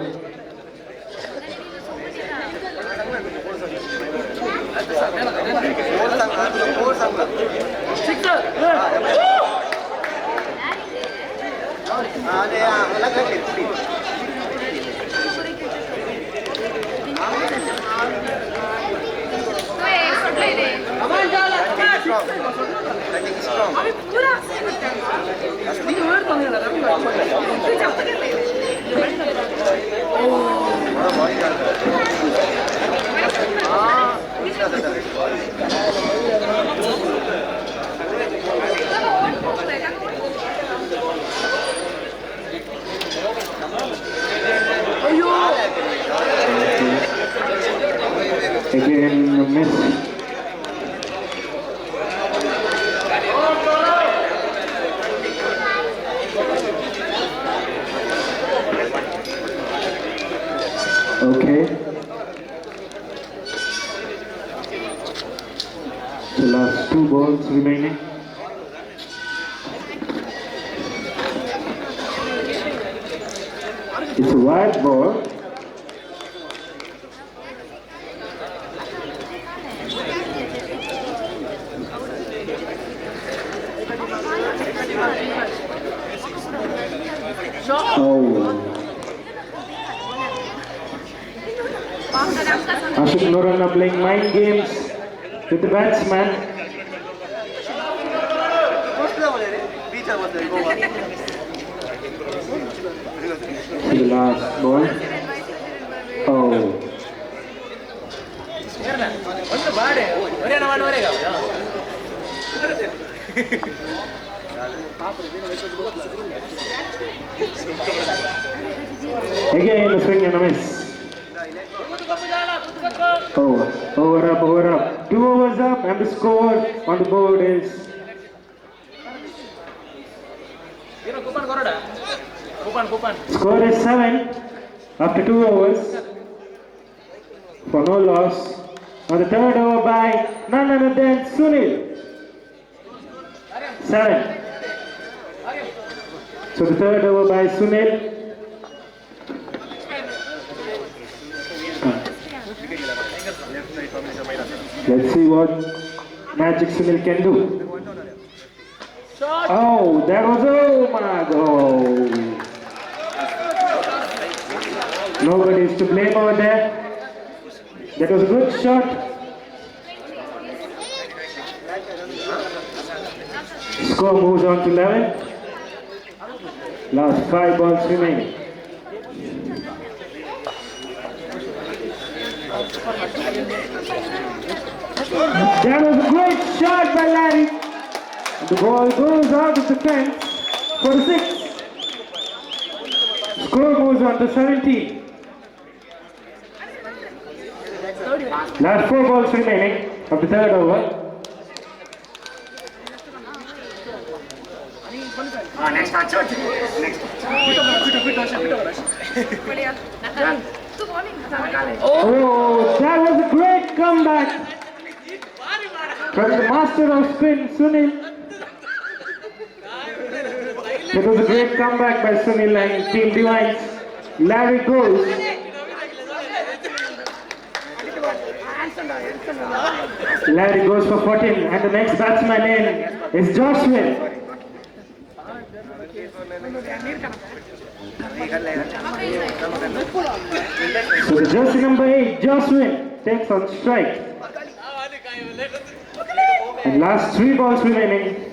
Again, a miss. Okay. The last 2 balls remaining. It's a wide ball. Oh. Ashok Noronna playing mind games with the batsman. The last ball. Oh. Again a swing and a miss. Over up. 2 overs up, and the score on the board is score is 7 after 2 overs for no loss. On the third over by none other than Sunil. 7. So the third over by Sunil. Let's see what Magic Sunil can do. Oh, that was my goal. Nobody is to blame over there. That was a good shot. Score moves on to 11. Last 5 balls remaining. That was a great shot by Larry. The ball goes out of the fence for the 6. Score moves on to 17. Last 4 balls remaining of the third over. Oh, that was a great comeback from the master of spin, Sunil. That was a great comeback by Sunil and Team Divines. Larry goes. Larry goes for 14 and the next batsman in is Joshua. So the jersey number 8, Joshua, takes on strike. And last 3 balls remaining.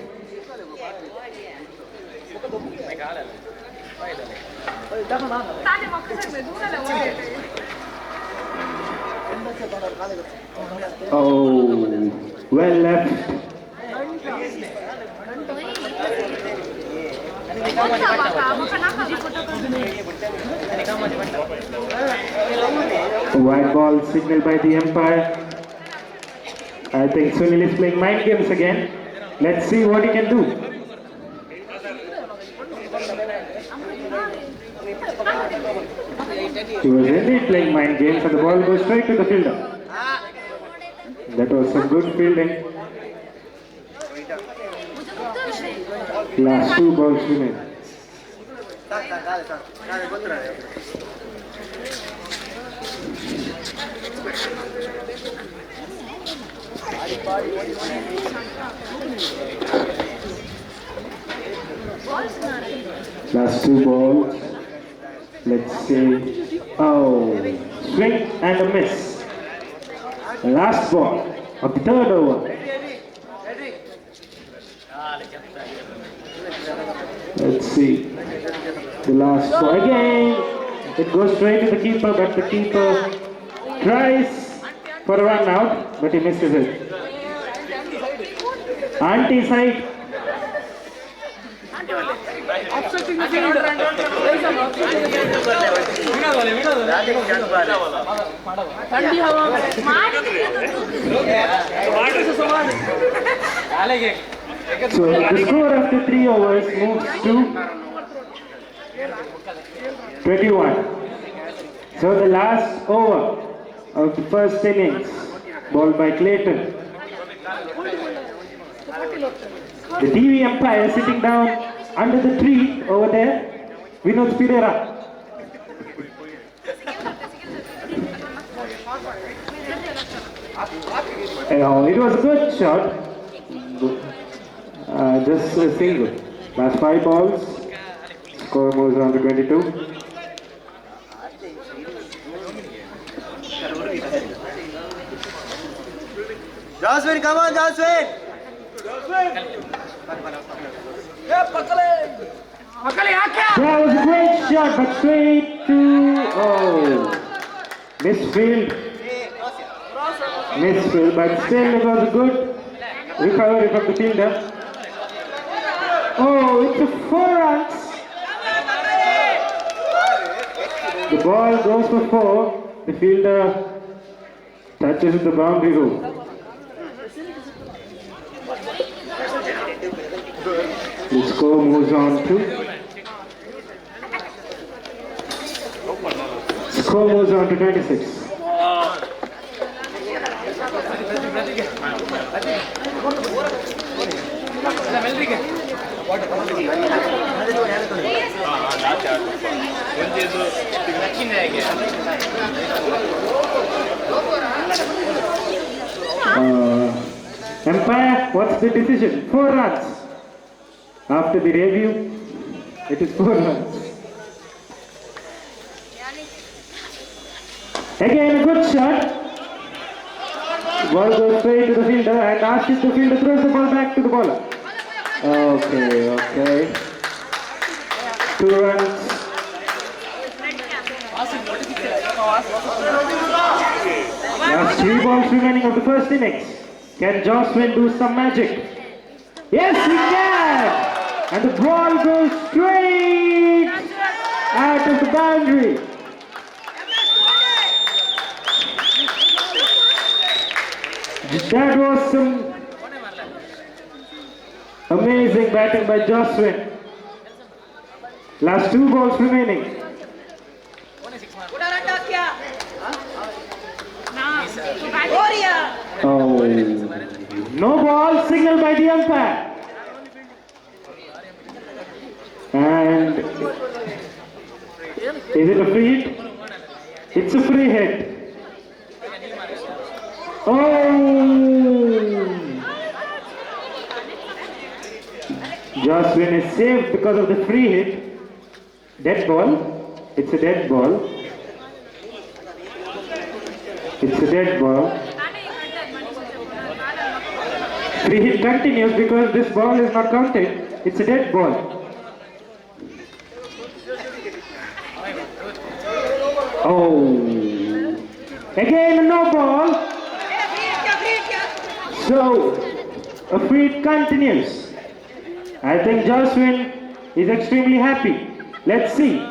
Oh, well left. White ball signaled by the umpire. I think Sunil is playing mind games again. Let's see what he can do. He was indeed playing mind games and the ball goes straight to the fielder. That was some good fielding. Last 2 balls remain. Last 2 balls. Let's see. Oh, swing and a miss. Last ball of the third over. Let's see. The last ball again. It goes straight to the keeper, but the keeper tries for a run out, but he misses it. Anti-side. So the score after 3 overs moves to 21. So the last over of the first innings, bowled by Clayton. The TV umpire sitting down under the tree over there, Vinod Pereira. It was a good shot. Just a single. Last 5 balls. Score moves on to 22. Jaswin, come on, Jaswin! That was a great shot, but straight to misfield. Misfield, but still it was a good recovery from the fielder. Oh, it's a 4 runs. The ball goes for 4. The fielder touches the boundary rule. The score moves on to 26. Umpire, what's the decision? 4 runs. After the review, it is 4 runs. Again, a good shot. Ball goes straight to the fielder and Ashish, the fielder, throws the ball back to the bowler. Okay. 2 runs. Last 3 balls remaining of the first innings. Can Jocelyn do some magic? Yes, he can! And the ball goes straight out of the boundary. That was some amazing batting by Joswin. Last 2 balls remaining. Oh, no ball, signal by the umpire. And is it a free hit? It's a free hit. Oh! Joswin is saved because of the free hit. Dead ball. It's a dead ball. It's a dead ball. Free hit continues because this ball is not counted. It's a dead ball. Oh. Again a no ball. So, a free hit continues. I think Joswin is extremely happy. Let's see.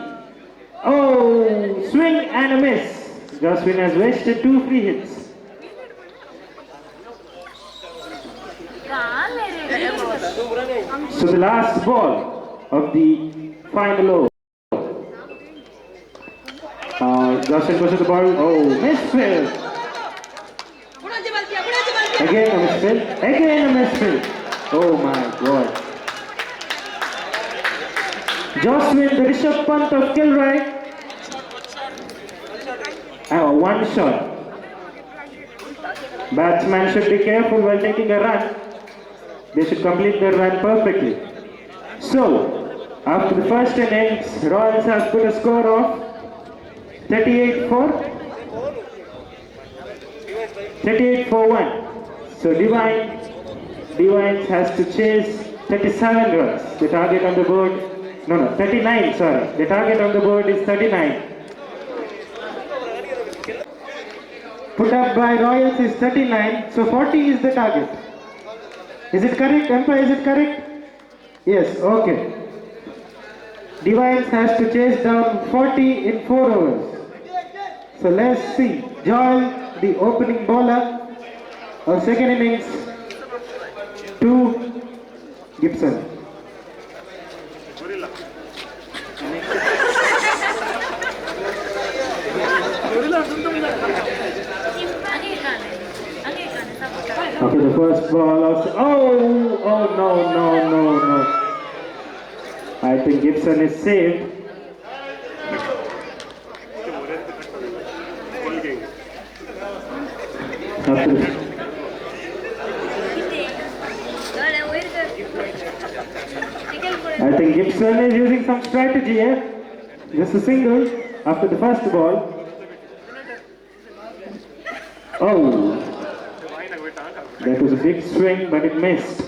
Oh, swing and a miss. Joswin has wasted 2 free hits. So the last ball of the final over. Joswin goes to the ball. Oh, misfield. Again a misfield. Again a misfield. Oh my God. Joswin, the Rishabh Pant of Kilroy. One shot. Batsman should be careful while taking a run. They should complete their run perfectly. So, after the first innings, Royals have put a score of 38 for 1. So Divines has to chase 37 runs. The target on the board, 39, sorry. The target on the board is 39. Put up by Royals is 39, so 40 is the target. Is it correct, Umpire? Is it correct? Yes, okay. Divines has to chase down 40 in 4 overs. So let's see. Joel, the opening bowler of second innings, to Gibson. Okay, the first ball also. Oh no. I think Gibson is saved. I think Gibson is using some strategy here. Just a single after the first ball. Oh, that was a big swing, but it missed.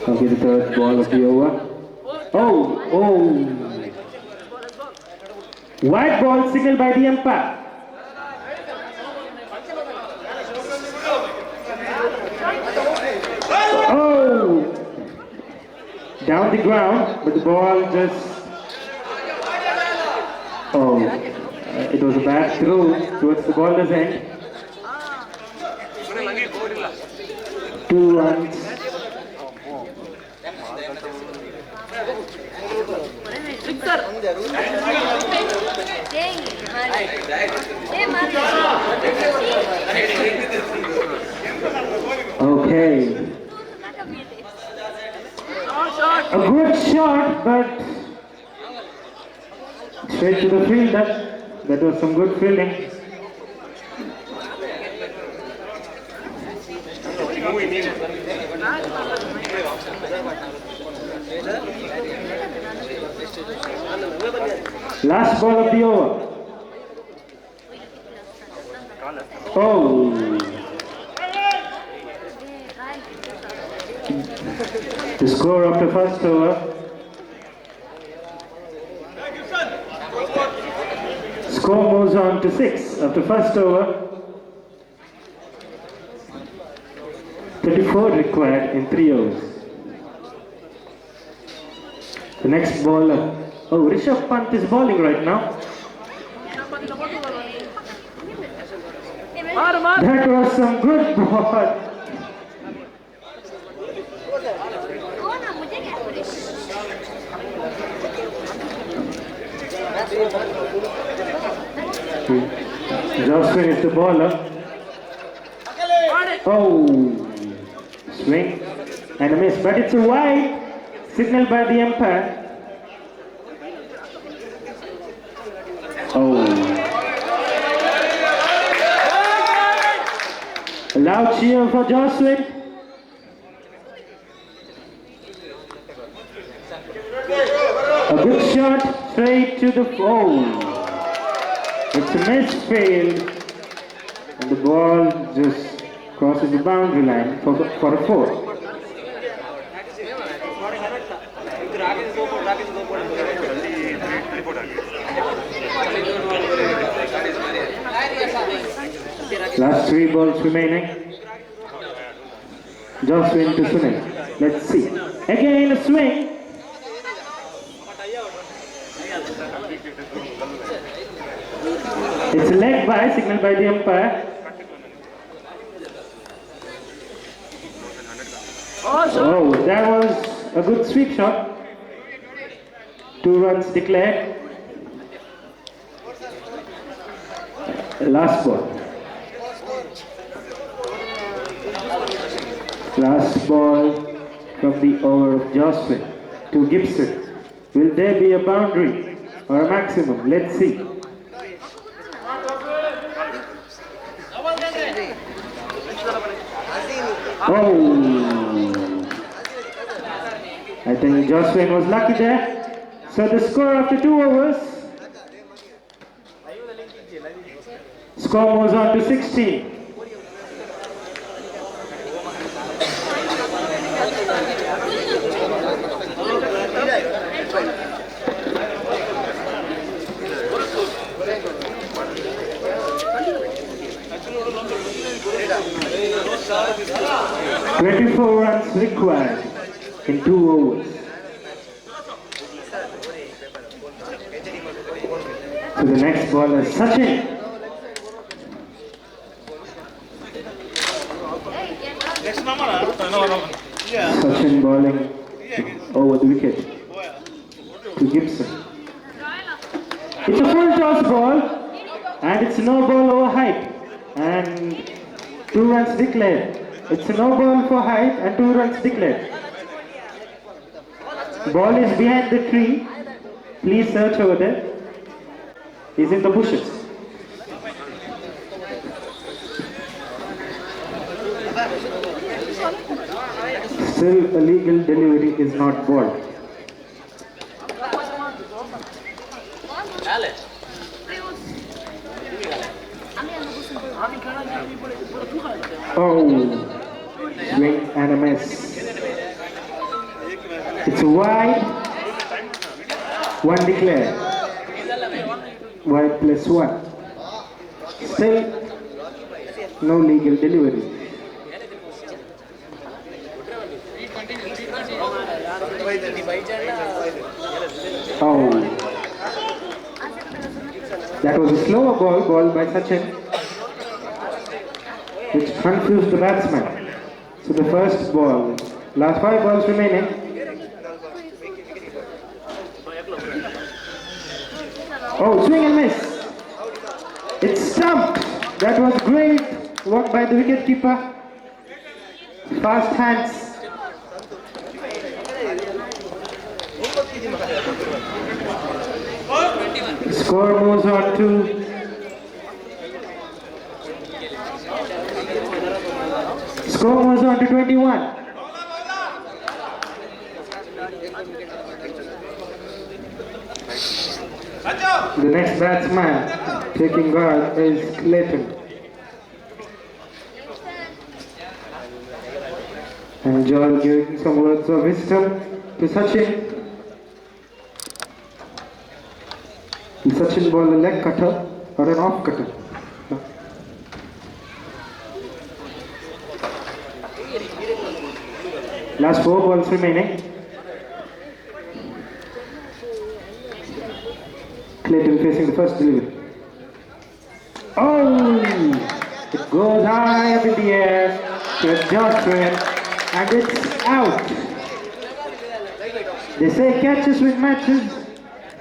Okay, the third ball of the over. Oh. White ball signaled by the umpire. Oh! Down the ground, but the ball just... Oh, it was a bad throw towards the bowler's end. 2 runs. Okay. A good shot, but straight to the fielder. That was some good fielding. Last ball of the over. Oh. The score after first over. Score moves on to 6 after first over. 34 required in 3 overs. The next bowler. Oh, Rishabh Pant is bowling right now. That was some good ball. Jocelyn is the bowler. Oh, swing and a miss, but it's a wide. Signaled by the umpire. Oh. A loud cheer for Jocelyn. A good shot straight to the pole. It's a misfield. And the ball just crosses the boundary line for a 4. Last 3 balls remaining. Jocelyn to Sunil. Let's see. Again a swing. It's a leg by, signaled by the umpire. Oh, that was a good sweep shot. 2 runs declared. Last ball. Last ball from the over of Jocelyn to Gibson. Will there be a boundary or a maximum? Let's see. Oh, I think Jocelyn was lucky there. So the score after 2 overs, score moves on to 16. "24 runs required in 2 overs. So the next ball is Sachin. Sachin bowling over the wicket to Gibson. It's a full toss ball and it's no ball over height and 2 runs declared. It's a no ball for height and 2 runs declared. Ball is behind the tree. Please search over there. He's in the bushes. Still, a legal delivery is not balled. Oh, swing and a miss. It's wide. 1 declared. Wide plus 1. Still, no legal delivery. Oh, that was a slower ball by Sachin, which confused the batsman. So the first ball, last 5 balls remaining. Oh, swing and miss. It's stumped. That was great work by the wicketkeeper. Fast hands. Score moves on to Score moves on to 21. The next batsman taking guard is Clayton. And Joel giving some words of wisdom to Sachin. Will Sachin bowl a leg cutter or an off cutter? Last 4 balls remaining. Clayton facing the first delivery. Oh! It goes high up in the air to Joshua and it's out. They say catches win matches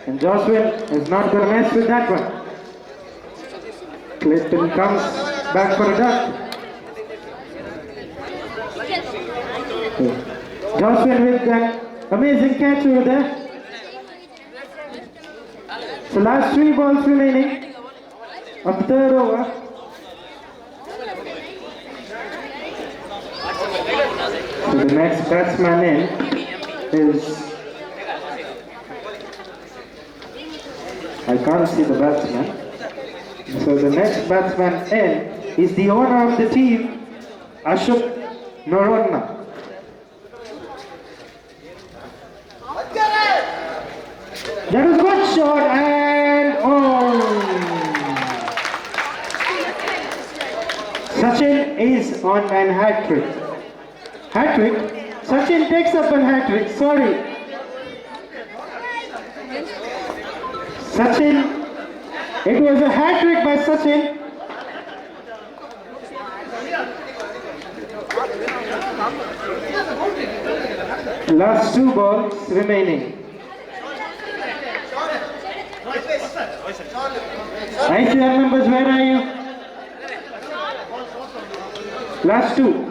and Joshua is not going to mess with that one. Clayton comes back for a duck. Joshua with an amazing catch over there. So last 3 balls remaining of the third over. So the next batsman in is, I can't see the batsman. So the next batsman in is the owner of the team, Ashok Noronna. That was good shot and oh! Sachin is on an hat-trick. Hat-trick? Sachin takes up a hat-trick, sorry. Sachin, it was a hat-trick by Sachin. Last 2 balls remaining. ICR members, where are you? Last 2.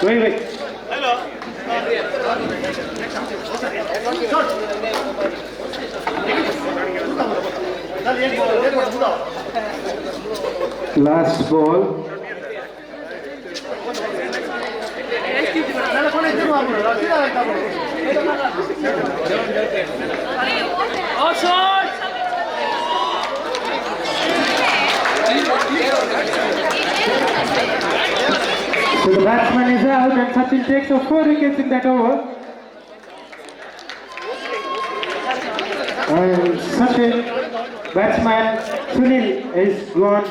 Wait. Last ball. So the batsman is out and Sachin takes off 4 wickets in that over. And Sachin, batsman Sunil is gone.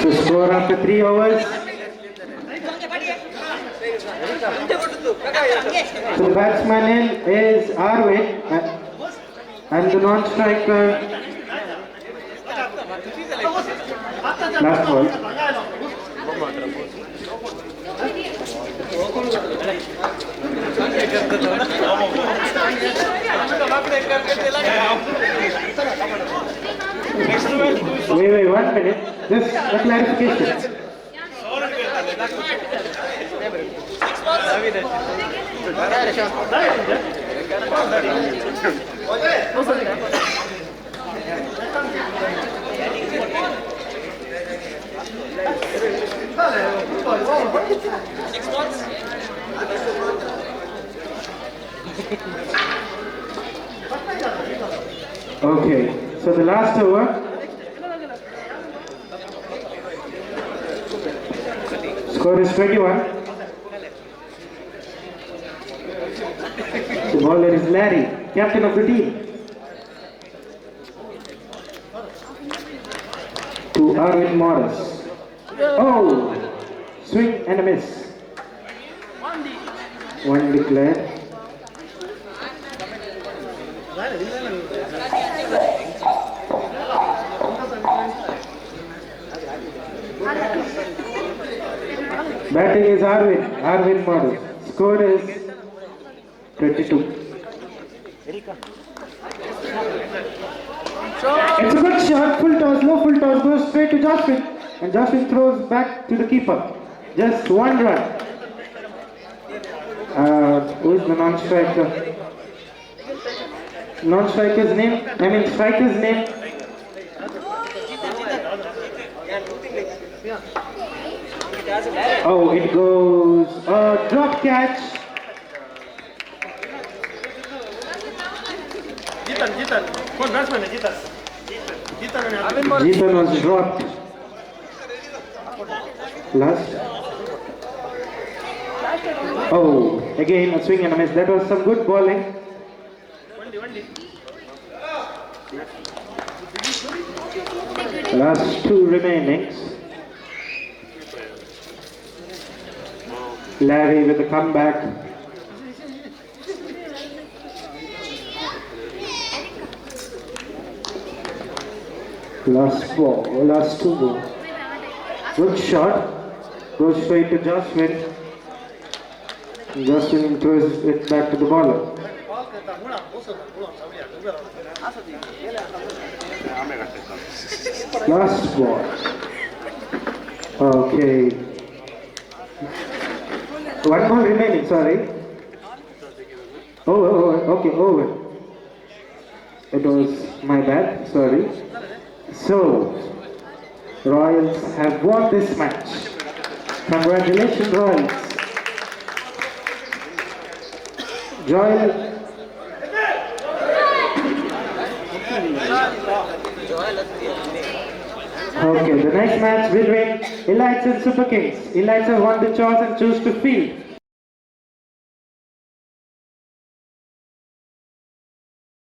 So score after 3 overs. So the batsman in is Arvind and the non-striker last ball. Wait, 1 minute. Just a clarification. Okay, so the last over. Score is 21. The bowler is Larry, captain of the team. To Arvind Morris. Oh! Swing and a miss. 1 declared. Batting is Arvind Morris. Score is 22. It's a good shot, full toss, low full toss, goes straight to Joshua and Joshua throws back to the keeper. Just 1 run. Who is the non-striker? Non-striker's name? Striker's name? Oh, it goes, drop catch Jeetan was dropped. Last. Oh, again a swing and a miss. That was some good bowling. Last two remaining. Larry with the comeback. Last ball, last two ball. Good shot. Goes straight to Jocelyn. Jocelyn throws it back to the bowler. Last ball. Okay. One more remaining, sorry. Okay, over. It was my bad, sorry. So, Royals have won this match. Congratulations, Royals. Joel. Okay, the next match will win Elites and Super Kings. Elites have won the toss and choose to field.